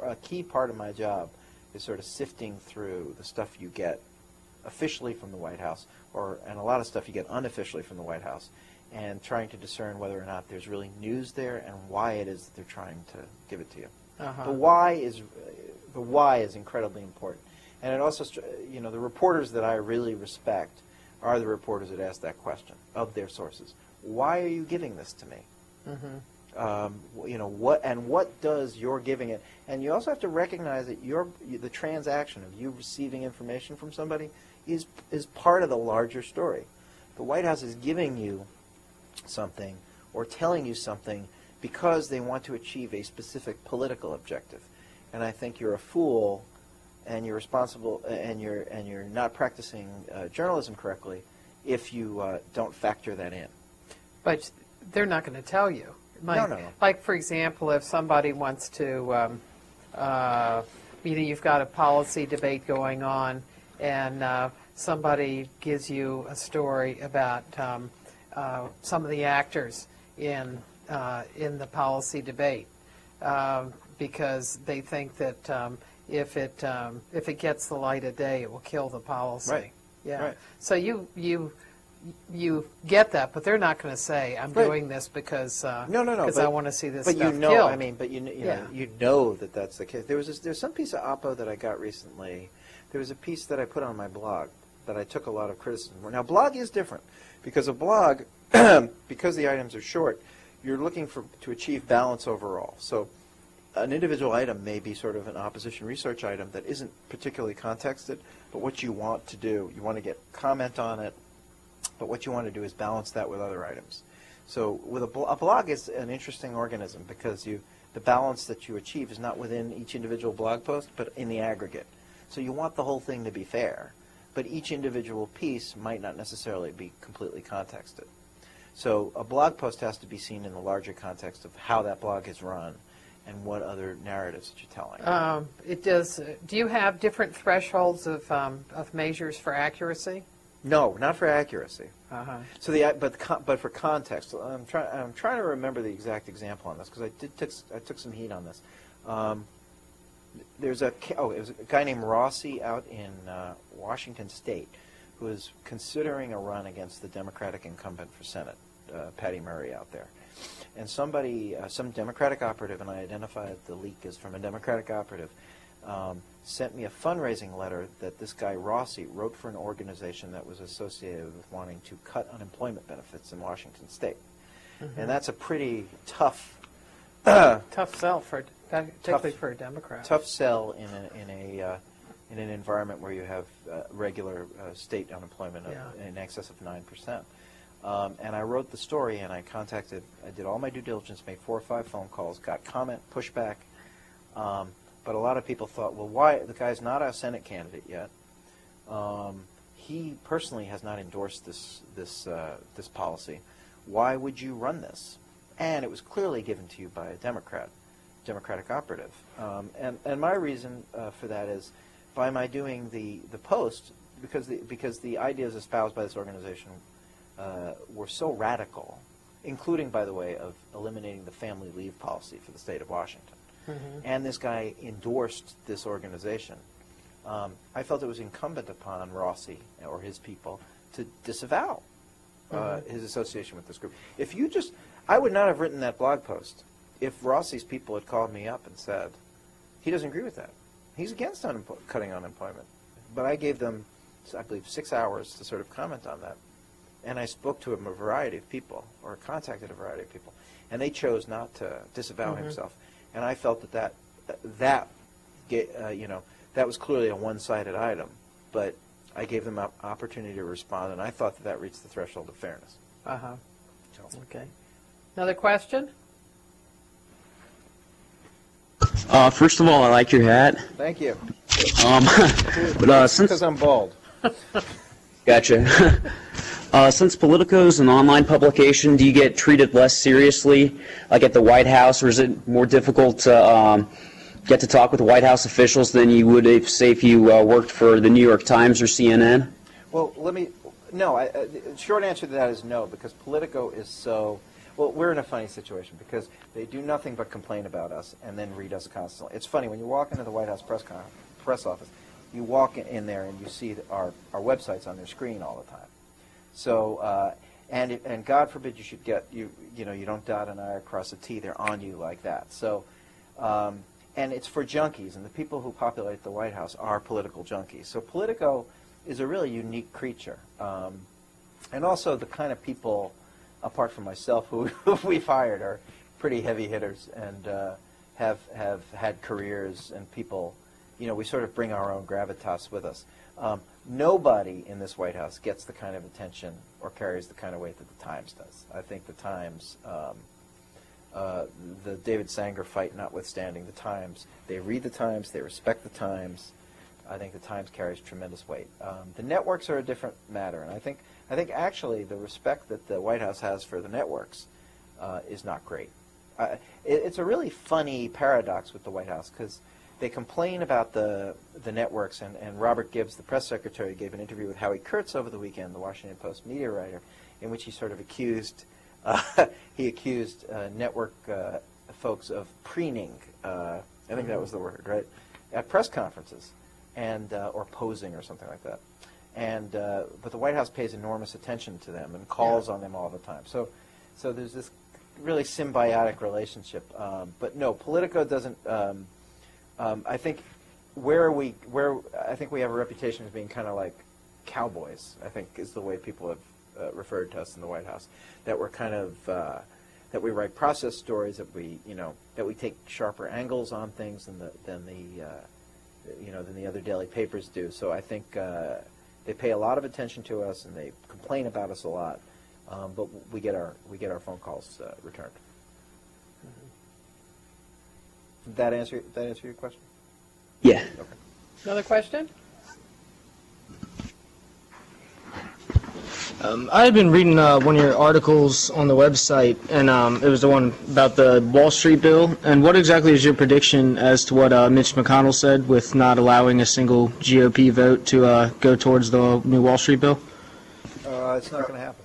a key part of my job is sort of sifting through the stuff you get officially from the White House, and a lot of stuff you get unofficially from the White House, and trying to discern whether or not there's really news there and why it is that they're trying to give it to you. The why is incredibly important, and it also, the reporters that I really respect are the reporters that ask that question of their sources. Why are you giving this to me? What does your giving it? And you also have to recognize that the transaction of you receiving information from somebody is part of the larger story. The White House is giving you something or telling you something because they want to achieve a specific political objective. And I think you're a fool, and you're responsible, and you're not practicing journalism correctly if you don't factor that in. But they're not going to tell you. No. Like, for example, if somebody wants to, you've got a policy debate going on, and somebody gives you a story about some of the actors in the policy debate, because they think that if it gets the light of day, it will kill the policy. Right. Yeah. Right. So you get that, but they're not going to say, "I'm doing this because because I want to see this but stuff killed." killed. I mean, but you know that that's the case. There's some piece of oppo that I got recently. There was a piece that I put on my blog that I took a lot of criticism for. Now, blog is different because a blog, because the items are short, you're looking to achieve balance overall. So an individual item may be sort of an opposition research item that isn't particularly contexted, but what you want to do, you want to get comment on it, but what you want to do is balance that with other items. So with a blog is an interesting organism because the balance that you achieve is not within each individual blog post, but in the aggregate. So you want the whole thing to be fair, but each individual piece might not necessarily be completely contexted. So a blog post has to be seen in the larger context of how that blog is run and what other narratives that you're telling. It does. Do you have different thresholds of measures for accuracy? No, not for accuracy. Uh-huh. So but for context, I'm trying to remember the exact example on this because I took some heat on this. It was a guy named Rossi out in Washington State who was considering a run against the Democratic incumbent for Senate, Patty Murray out there. And some Democratic operative, and I identified the leak as from a Democratic operative, sent me a fundraising letter that this guy Rossi wrote for an organization that was associated with wanting to cut unemployment benefits in Washington State. Mm-hmm. And that's a pretty tough tough sell particularly for a Democrat. Tough sell in an environment where you have regular state unemployment in excess of 9%. And I wrote the story, and I did all my due diligence, made 4 or 5 phone calls, got comment, pushback. But a lot of people thought, well, why? The guy's not a Senate candidate yet. He personally has not endorsed this policy. Why would you run this? And it was clearly given to you by a Democratic operative. And my reason for that is, by my doing the post, because the ideas espoused by this organization were so radical, including, by the way, of eliminating the family leave policy for the state of Washington. Mm-hmm. And this guy endorsed this organization. I felt it was incumbent upon Rossi or his people to disavow his association with this group. I would not have written that blog post if Rossi's people had called me up and said, he doesn't agree with that. He's against cutting unemployment. But I gave them, I believe, 6 hours to sort of comment on that. And I spoke to a variety of people, or contacted a variety of people, and they chose not to disavow himself. And I felt that was clearly a one-sided item, but I gave them an opportunity to respond, and I thought that reached the threshold of fairness. Uh-huh. Okay. Another question? First of all, I like your hat. Thank you. Since because I'm bald. Gotcha. Since Politico is an online publication, do you get treated less seriously, like at the White House, or is it more difficult to get to talk with the White House officials than you would if you worked for the New York Times or CNN? Well, short answer to that is no, because Politico is so. Well, we're in a funny situation because they do nothing but complain about us and then read us constantly. It's funny when you walk into the White House press office, you walk in there and you see our websites on their screen all the time. So, and God forbid you should you don't dot an I across a T. They're on you like that. So, and it's for junkies, and the people who populate the White House are political junkies. So Politico is a really unique creature, and also the kind of people, apart from myself, who we've hired are pretty heavy hitters and have had careers, and people, we sort of bring our own gravitas with us. Nobody in this White House gets the kind of attention or carries the kind of weight that the Times does. I think the Times, the David Sanger fight notwithstanding, the Times, they read the Times, they respect the Times. I think the Times carries tremendous weight. The networks are a different matter, and I think actually the respect that the White House has for the networks is not great. It's a really funny paradox with the White House because they complain about the networks, and Robert Gibbs, the press secretary, gave an interview with Howie Kurtz over the weekend, the Washington Post media writer, in which he sort of accused network folks of preening. I think that was the word, right? At press conferences, and or posing or something like that. And but the White House pays enormous attention to them and calls on them all the time. So there's this really symbiotic relationship. But no, Politico doesn't. I think I think we have a reputation as being kind of like cowboys. I think is the way people have referred to us in the White House. That we're kind of that we write process stories, that we take sharper angles on things than the other daily papers do. So I think they pay a lot of attention to us, and they complain about us a lot, but we get our phone calls returned. Did that answer your question? Yeah. Okay. Another question? I had been reading one of your articles on the website, and it was the one about the Wall Street bill. And what exactly is your prediction as to what Mitch McConnell said with not allowing a single GOP vote to go towards the new Wall Street bill? It's not going to happen.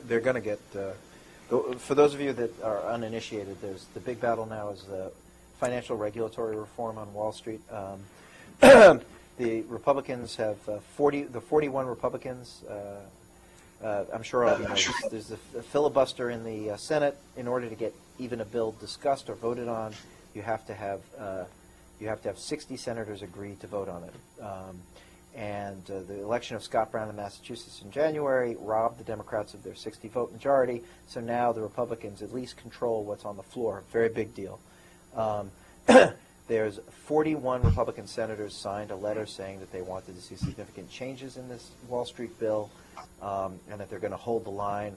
They're going to get. For those of you that are uninitiated, there's the big battle now is the financial regulatory reform on Wall Street. The Republicans have 41 Republicans. I'm sure all of you know this. There's a filibuster in the Senate. In order to get even a bill discussed or voted on, you have to have 60 senators agree to vote on it. And the election of Scott Brown in Massachusetts in January robbed the Democrats of their 60-vote majority. So now the Republicans at least control what's on the floor. Very big deal. There's 41 Republican senators signed a letter saying that they wanted to see significant changes in this Wall Street bill, and that they're going to hold the line.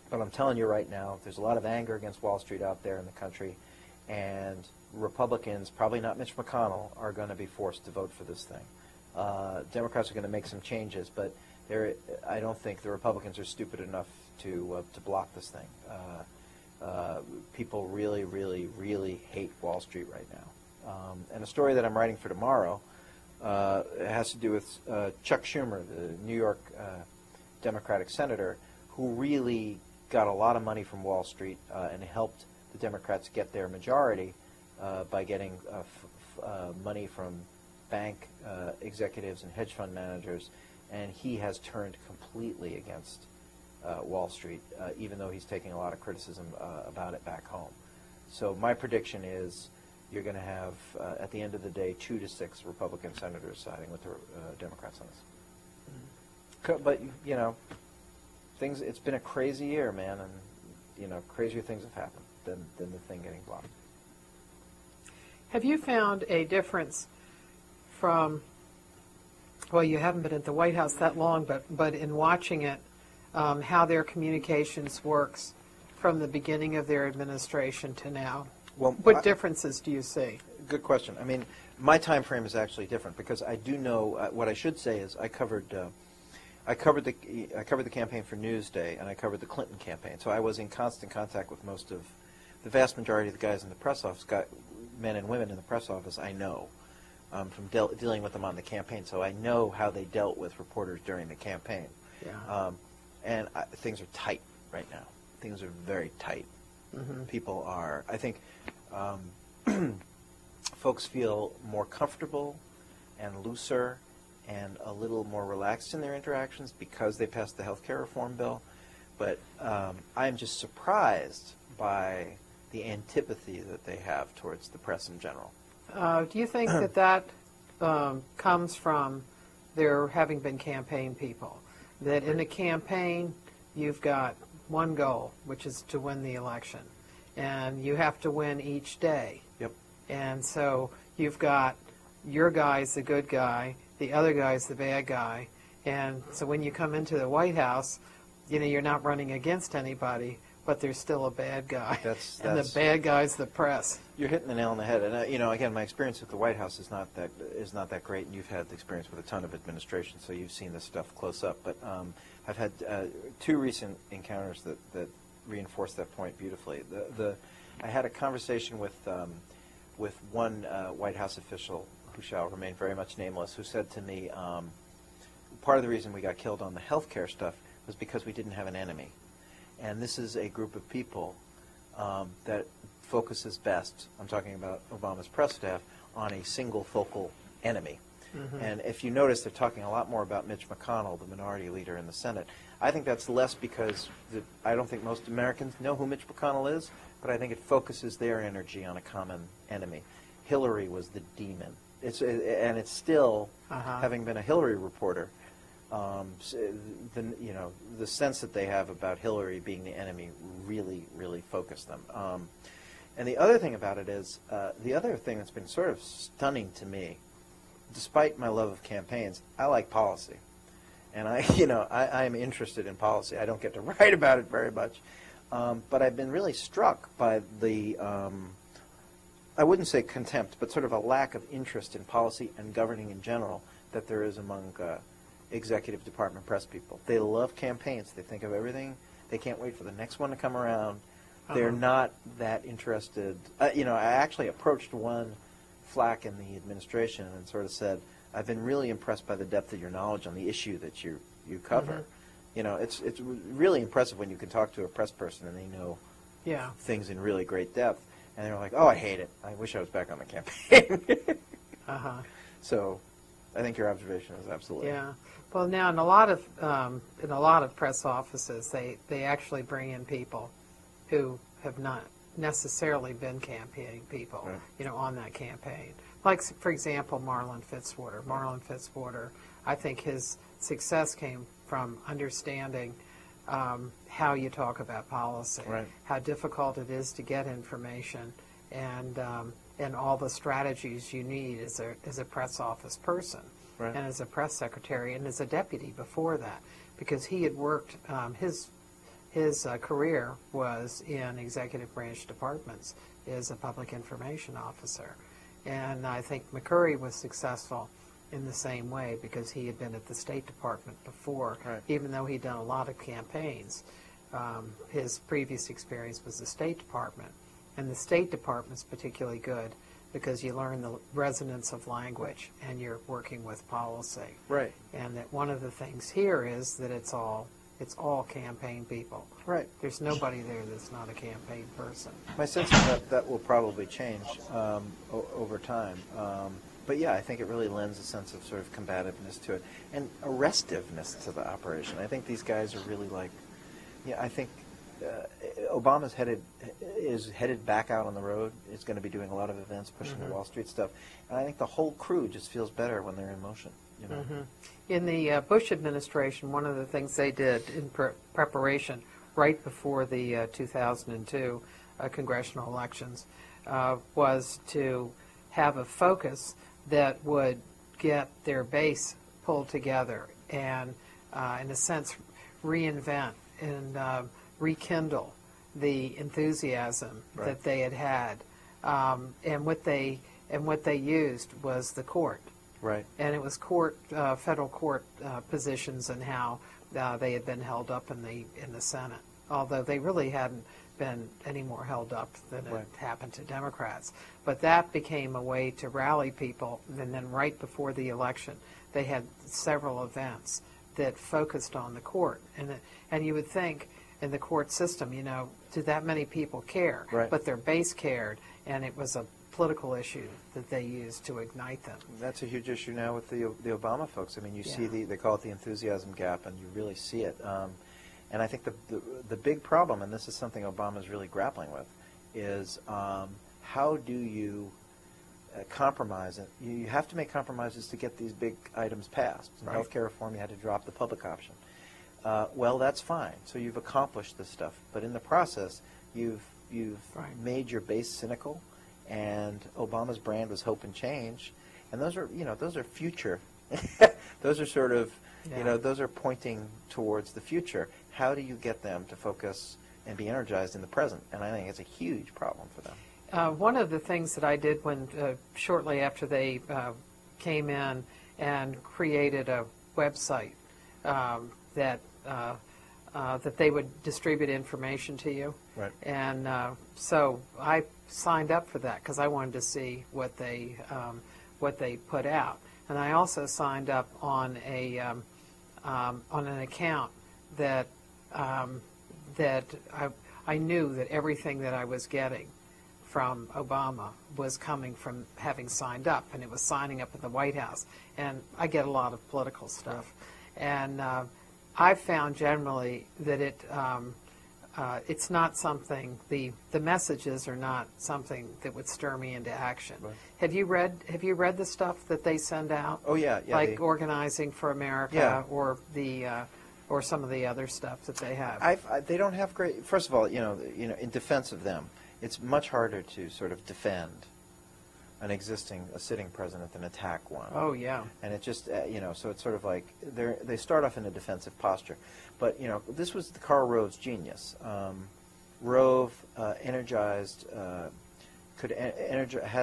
But I'm telling you right now, there's a lot of anger against Wall Street out there in the country, and Republicans, probably not Mitch McConnell, are going to be forced to vote for this thing. Democrats are going to make some changes, but I don't think the Republicans are stupid enough to block this thing. People really, really, really hate Wall Street right now. And a story that I'm writing for tomorrow has to do with Chuck Schumer, the New York Democratic senator, who really got a lot of money from Wall Street and helped the Democrats get their majority by getting money from bank executives and hedge fund managers, and he has turned completely against Wall Street, even though he's taking a lot of criticism about it back home. So my prediction is you're going to have, at the end of the day, 2 to 6 Republican senators siding with the Democrats on this. But, it's been a crazy year, man, and, crazier things have happened than the thing getting blocked. Have you found a difference from, well, you haven't been at the White House that long, but in watching it, how their communications works from the beginning of their administration to now? Well, what differences do you see? Good question. I mean, my time frame is actually different because I do know what I should say is I covered the campaign for Newsday, and I covered the Clinton campaign. So I was in constant contact with the vast majority of the guys in the press office, men and women in the press office. I know from dealing with them on the campaign, so I know how they dealt with reporters during the campaign. Yeah. And things are tight right now. Things are very tight. Mm-hmm. People are, I think, folks feel more comfortable and looser and a little more relaxed in their interactions because they passed the health care reform bill. But I'm just surprised by the antipathy that they have towards the press in general. Do you think that comes from there having been campaign people? That in a campaign, you've got one goal, which is to win the election. And you have to win each day. Yep. And so you've got your guy's the good guy, the other guy's the bad guy. And so when you come into the White House, you're not running against anybody, but there's still a bad guy. And the bad guy's the press. You're hitting the nail on the head. And again, my experience with the White House is not that great, and you've had the experience with a ton of administration, so you've seen this stuff close up. But I've had 2 recent encounters that reinforce that point beautifully. I had a conversation with one White House official who shall remain very much nameless, who said to me, part of the reason we got killed on the health care stuff was because we didn't have an enemy. And this is a group of people that focuses best, I'm talking about Obama's press staff, on a single focal enemy. Mm-hmm. And if you notice, they're talking a lot more about Mitch McConnell, the minority leader in the Senate. I think that's less because I don't think most Americans know who Mitch McConnell is, but I think it focuses their energy on a common enemy. Hillary was the demon. It's still, having been a Hillary reporter, the sense that they have about Hillary being the enemy really, really focused them. And the other thing about it is, the other thing that's been sort of stunning to me, despite my love of campaigns, I like policy. And I am interested in policy. I don't get to write about it very much. But I've been really struck by the, I wouldn't say contempt, but sort of a lack of interest in policy and governing in general that there is among executive department press people. They love campaigns. They think of everything. They can't wait for the next one to come around. They're not that interested. I actually approached one flack in the administration and sort of said, I've been really impressed by the depth of your knowledge on the issue that you cover. It's really impressive when you can talk to a press person and they know things in really great depth. And they're like, oh, I hate it. I wish I was back on the campaign. So I think your observation is absolutely. Yeah. Well, now in a lot of press offices, they actually bring in people who have not necessarily been campaigning people, on that campaign. Like, for example, Marlon Fitzwater. Marlon Fitzwater, I think his success came from understanding how you talk about policy, how difficult it is to get information, and all the strategies you need as a press office person, and as a press secretary, and as a deputy before that, because he had worked, his career was in executive branch departments as a public information officer. And I think McCurry was successful in the same way because he had been at the State Department before, even though he'd done a lot of campaigns. His previous experience was the State Department. And the State Department's particularly good because you learn the resonance of language and you're working with policy. And that one of the things here is that it's all campaign people. There's nobody there that's not a campaign person. My sense is that will probably change over time. But yeah, I think it really lends a sense of sort of combativeness to it and arrestiveness to the operation. I think these guys are really like, I think Obama's headed back out on the road. Is going to be doing a lot of events, pushing the Wall Street stuff. And I think the whole crew just feels better when they're in motion. In the Bush administration, one of the things they did in preparation right before the 2002 congressional elections was to have a focus that would get their base pulled together and, in a sense, reinvent and rekindle the enthusiasm that they had. And what they used was the court. And it was federal court positions and how they had been held up in the Senate, although they really hadn't been any more held up than it happened to Democrats. But that became a way to rally people, and then right before the election, they had several events that focused on the court. And you would think in the court system, did that many people care? But their base cared, and it was a political issue that they used to ignite them. That's a huge issue now with the Obama folks. I mean, you see they call it the enthusiasm gap, and you really see it. And I think the big problem, and this is something Obama's really grappling with, is how do you compromise it? You have to make compromises to get these big items passed. In healthcare reform, you had to drop the public option. Well, that's fine. So you've accomplished this stuff, but in the process, you've made your base cynical. And Obama's brand was hope and change, and those are future. Those are sort of, those are pointing towards the future. How do you get them to focus and be energized in the present? And I think it's a huge problem for them. One of the things that I did when shortly after they came in and created a website that they would distribute information to you. And so I signed up for that because I wanted to see what they put out. And I also signed up on an account that I knew that everything that I was getting from Obama was coming from having signed up, and it was signing up at the White House. And I get a lot of political stuff. And I found generally that it's not something, the messages are not something that would stir me into action. Right. Have you read the stuff that they send out? Oh yeah, yeah. Like Organizing for America, Yeah. or or some of the other stuff that they have. They don't have great. First of all, in defense of them, it's much harder to sort of defend a sitting president than attack one. Oh yeah. And it just, so it's sort of like they start off in a defensive posture. But, this was Karl Rove's genius. Rove energized, had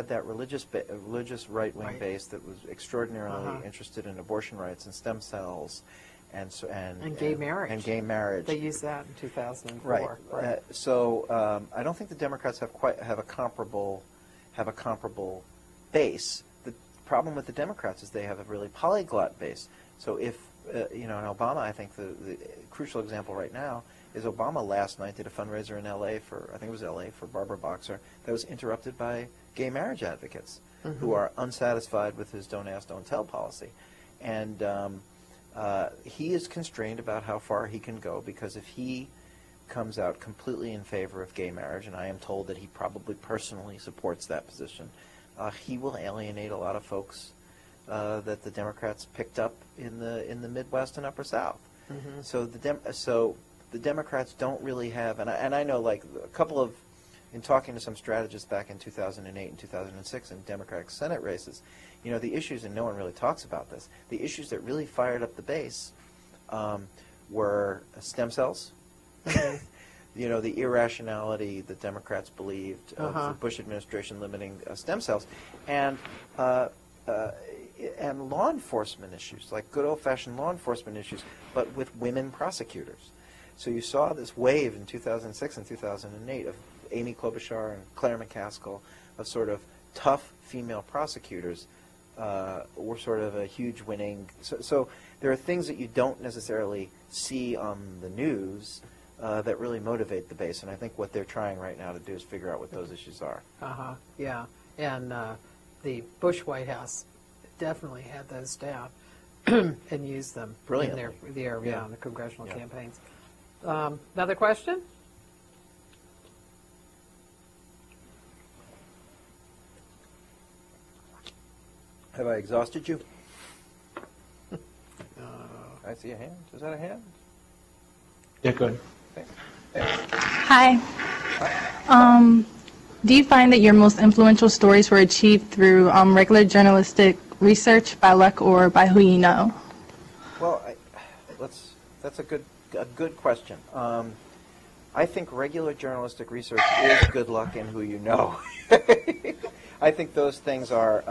that religious right-wing Right. base that was extraordinarily Uh-huh. interested in abortion rights and stem cells, and gay marriage. And gay marriage. They used that in 2004. Right. Right. So I don't think the Democrats have a comparable base. The problem with the Democrats is they have a really polyglot base. So if in Obama, I think the crucial example right now is Obama last night did a fundraiser in L.A. for Barbara Boxer that was interrupted by gay marriage advocates who are unsatisfied with his "don't ask, don't tell" policy, and he is constrained about how far he can go, because if he comes out completely in favor of gay marriage, and I am told that he probably personally supports that position, he will alienate a lot of folks that the Democrats picked up in the Midwest and Upper South. Mm-hmm. So the Democrats don't really have, and I know, like, a couple of, in talking to some strategists back in 2008 and 2006 in Democratic Senate races, the issues, and no one really talks about this, the issues that really fired up the base were stem cells. The irrationality that Democrats believed of the Bush administration limiting stem cells, and law enforcement issues, like good old-fashioned law enforcement issues, but with women prosecutors. So you saw this wave in 2006 and 2008 of Amy Klobuchar and Claire McCaskill, of sort of tough female prosecutors, were sort of a huge winning. So there are things that you don't necessarily see on the news that really motivate the base, and I think what they're trying right now to do is figure out what those issues are. Yeah, and the Bush White House definitely had those down and used them Brilliantly. in their Yeah. the congressional Yeah. campaigns. Another question? Have I exhausted you? I see a hand. Is that a hand? Yeah, good. Hi. Do you find that your most influential stories were achieved through regular journalistic research, by luck, or by who you know? Well, that's a good question. I think regular journalistic research is good luck in who you know. I think those things are.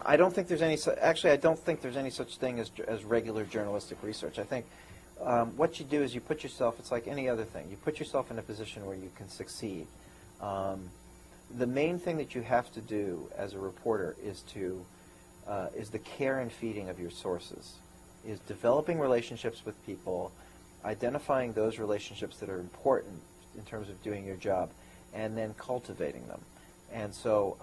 I don't think there's any. Actually, I don't think there's any such thing as regular journalistic research. I think what you do is you put yourself. It's like any other thing. You put yourself in a position where you can succeed. The main thing that you have to do as a reporter is the care and feeding of your sources, is developing relationships with people, identifying those relationships that are important in terms of doing your job, and then cultivating them. And so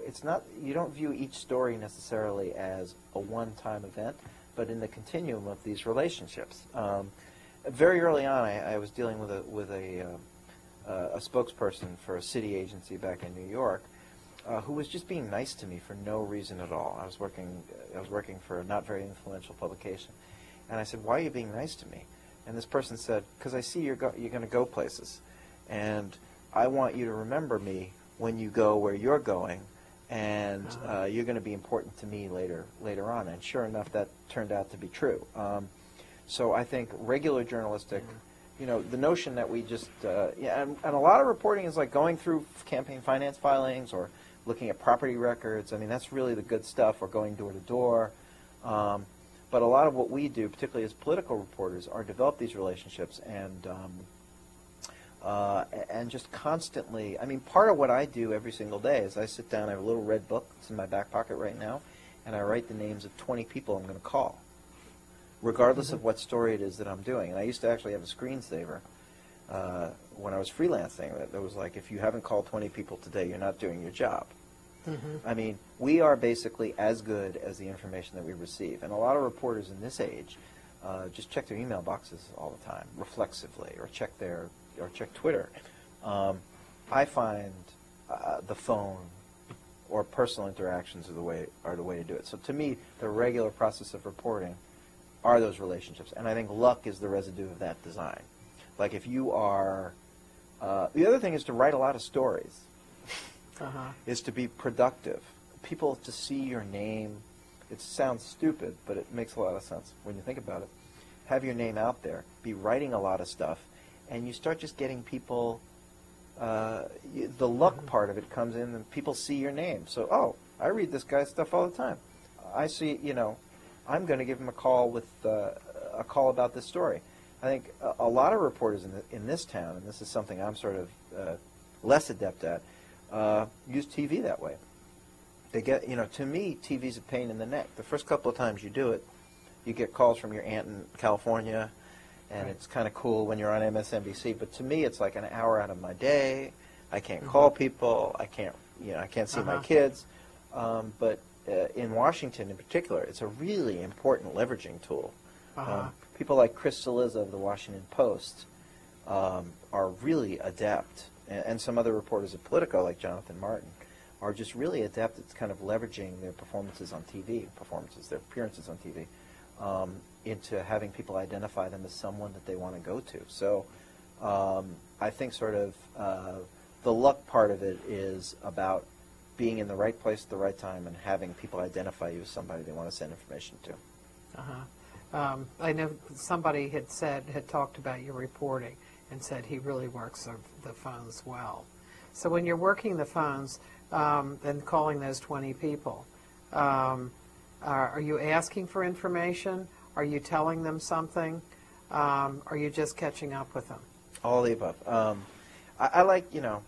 it's not, you don't view each story necessarily as a one-time event, but in the continuum of these relationships. Very early on, I was dealing with a spokesperson for a city agency back in New York, who was just being nice to me for no reason at all. I was working for a not very influential publication, and I said, "Why are you being nice to me?" And this person said, "Because I see you're going to go places, and I want you to remember me when you go where you're going, and you're going to be important to me later on." And sure enough, that turned out to be true. So I think regular journalistic, the notion that we just, and a lot of reporting is like going through campaign finance filings or looking at property records. I mean, that's really the good stuff, or going door to door. But a lot of what we do, particularly as political reporters, are develop these relationships and just constantly. I mean, part of what I do every single day is I sit down. I have a little red book. It's in my back pocket right now, and I write the names of 20 people I'm going to call, regardless of what story it is that I'm doing. And I used to actually have a screensaver when I was freelancing that was like, if you haven't called 20 people today, you're not doing your job. I mean, we are basically as good as the information that we receive. And a lot of reporters in this age just check their email boxes all the time, reflexively, or check Twitter. I find the phone or personal interactions are the way to do it. So to me, the regular process of reporting are those relationships, and I think luck is the residue of that design. Like if you are, the other thing is to write a lot of stories, is to be productive. People to see your name, it sounds stupid, but it makes a lot of sense when you think about it. Have your name out there, be writing a lot of stuff, and you start just getting people, the luck part of it comes in, and people see your name. So, oh, I read this guy's stuff all the time. I see, I'm going to give him a call with a call about this story. I think a lot of reporters in this town, and this is something I'm sort of less adept at, use TV that way. They get, to me, TV's a pain in the neck. The first couple of times you do it, you get calls from your aunt in California, and it's kind of cool when you're on MSNBC. But to me, it's like an hour out of my day. I can't call people. I can't see my kids. But in Washington, in particular, it's a really important leveraging tool. People like Chris Cillizza of the Washington Post are really adept, and some other reporters at Politico, like Jonathan Martin, are just really adept at kind of leveraging their performances on TV, their appearances on TV, into having people identify them as someone that they want to go to. So I think sort of the luck part of it is about being in the right place at the right time and having people identify you as somebody they want to send information to. I know somebody had talked about your reporting and said he really works the phones well. So when you're working the phones and calling those 20 people, are you asking for information? Are you telling them something? Are you just catching up with them? All the above. I like to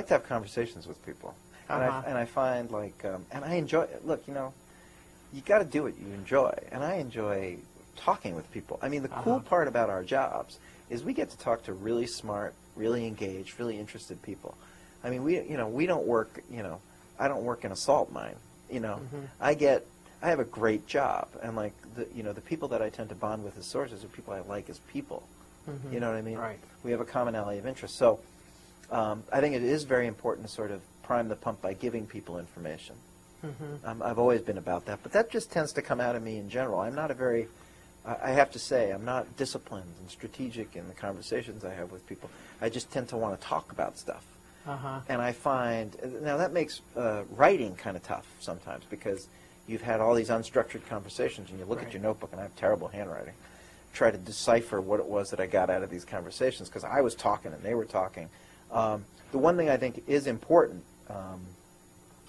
have conversations with people, and I find and I enjoy. Look, you got to do what you enjoy, and I enjoy talking with people. I mean, the cool part about our jobs is we get to talk to really smart, really engaged, really interested people. I mean, we don't work. I don't work in a salt mine. I have a great job, and the people that I tend to bond with as sources are people I like as people. You know what I mean? Right. We have a commonality of interest. So I think it is very important to sort of prime the pump by giving people information. I've always been about that, but that just tends to come out of me in general. I'm not I have to say, I'm not disciplined and strategic in the conversations I have with people. I just tend to want to talk about stuff. And I find, now that makes writing kind of tough sometimes, because you've had all these unstructured conversations, and you look at your notebook, and I have terrible handwriting. Try to decipher what it was that I got out of these conversations, because I was talking and they were talking. The one thing I think is important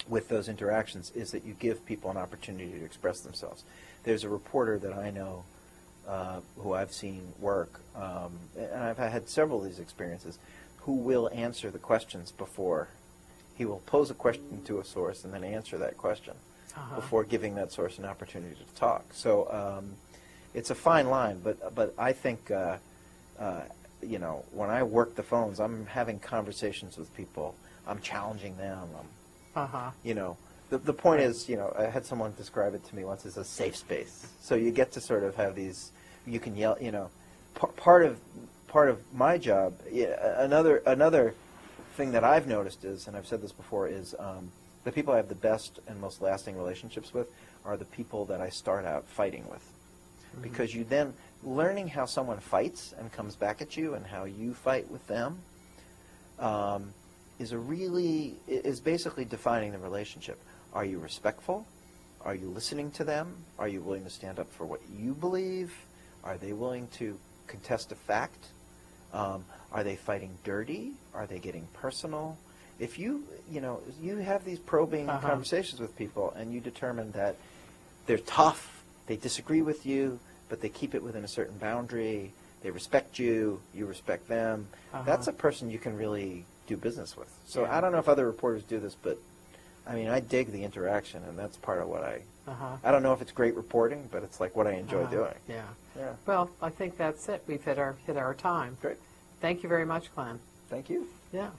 with those interactions is that you give people an opportunity to express themselves. There's a reporter that I know who I've seen work, and I've had several of these experiences, who will answer the questions before. He will pose a question to a source and then answer that question before giving that source an opportunity to talk. So it's a fine line, but I think when I work the phones, I'm having conversations with people. I'm challenging them. The point is, I had someone describe it to me once as a safe space. So you get to sort of have these. You can yell. Part of my job. Another thing that I've noticed is, and I've said this before, is the people I have the best and most lasting relationships with are the people that I start out fighting with. Because you then, learning how someone fights and comes back at you and how you fight with them is basically defining the relationship. Are you respectful? Are you listening to them? Are you willing to stand up for what you believe? Are they willing to contest a fact? Are they fighting dirty? Are they getting personal? If you have these probing conversations with people, and you determine that they're tough, they disagree with you, but they keep it within a certain boundary, they respect you, you respect them, that's a person you can really do business with. So I don't know if other reporters do this, but I mean, I dig the interaction, and that's part of what I don't know if it's great reporting, but it's like what I enjoy doing. Yeah. Well, I think that's it. We've hit our time. Great. Thank you very much, Glenn. Thank you. Yeah.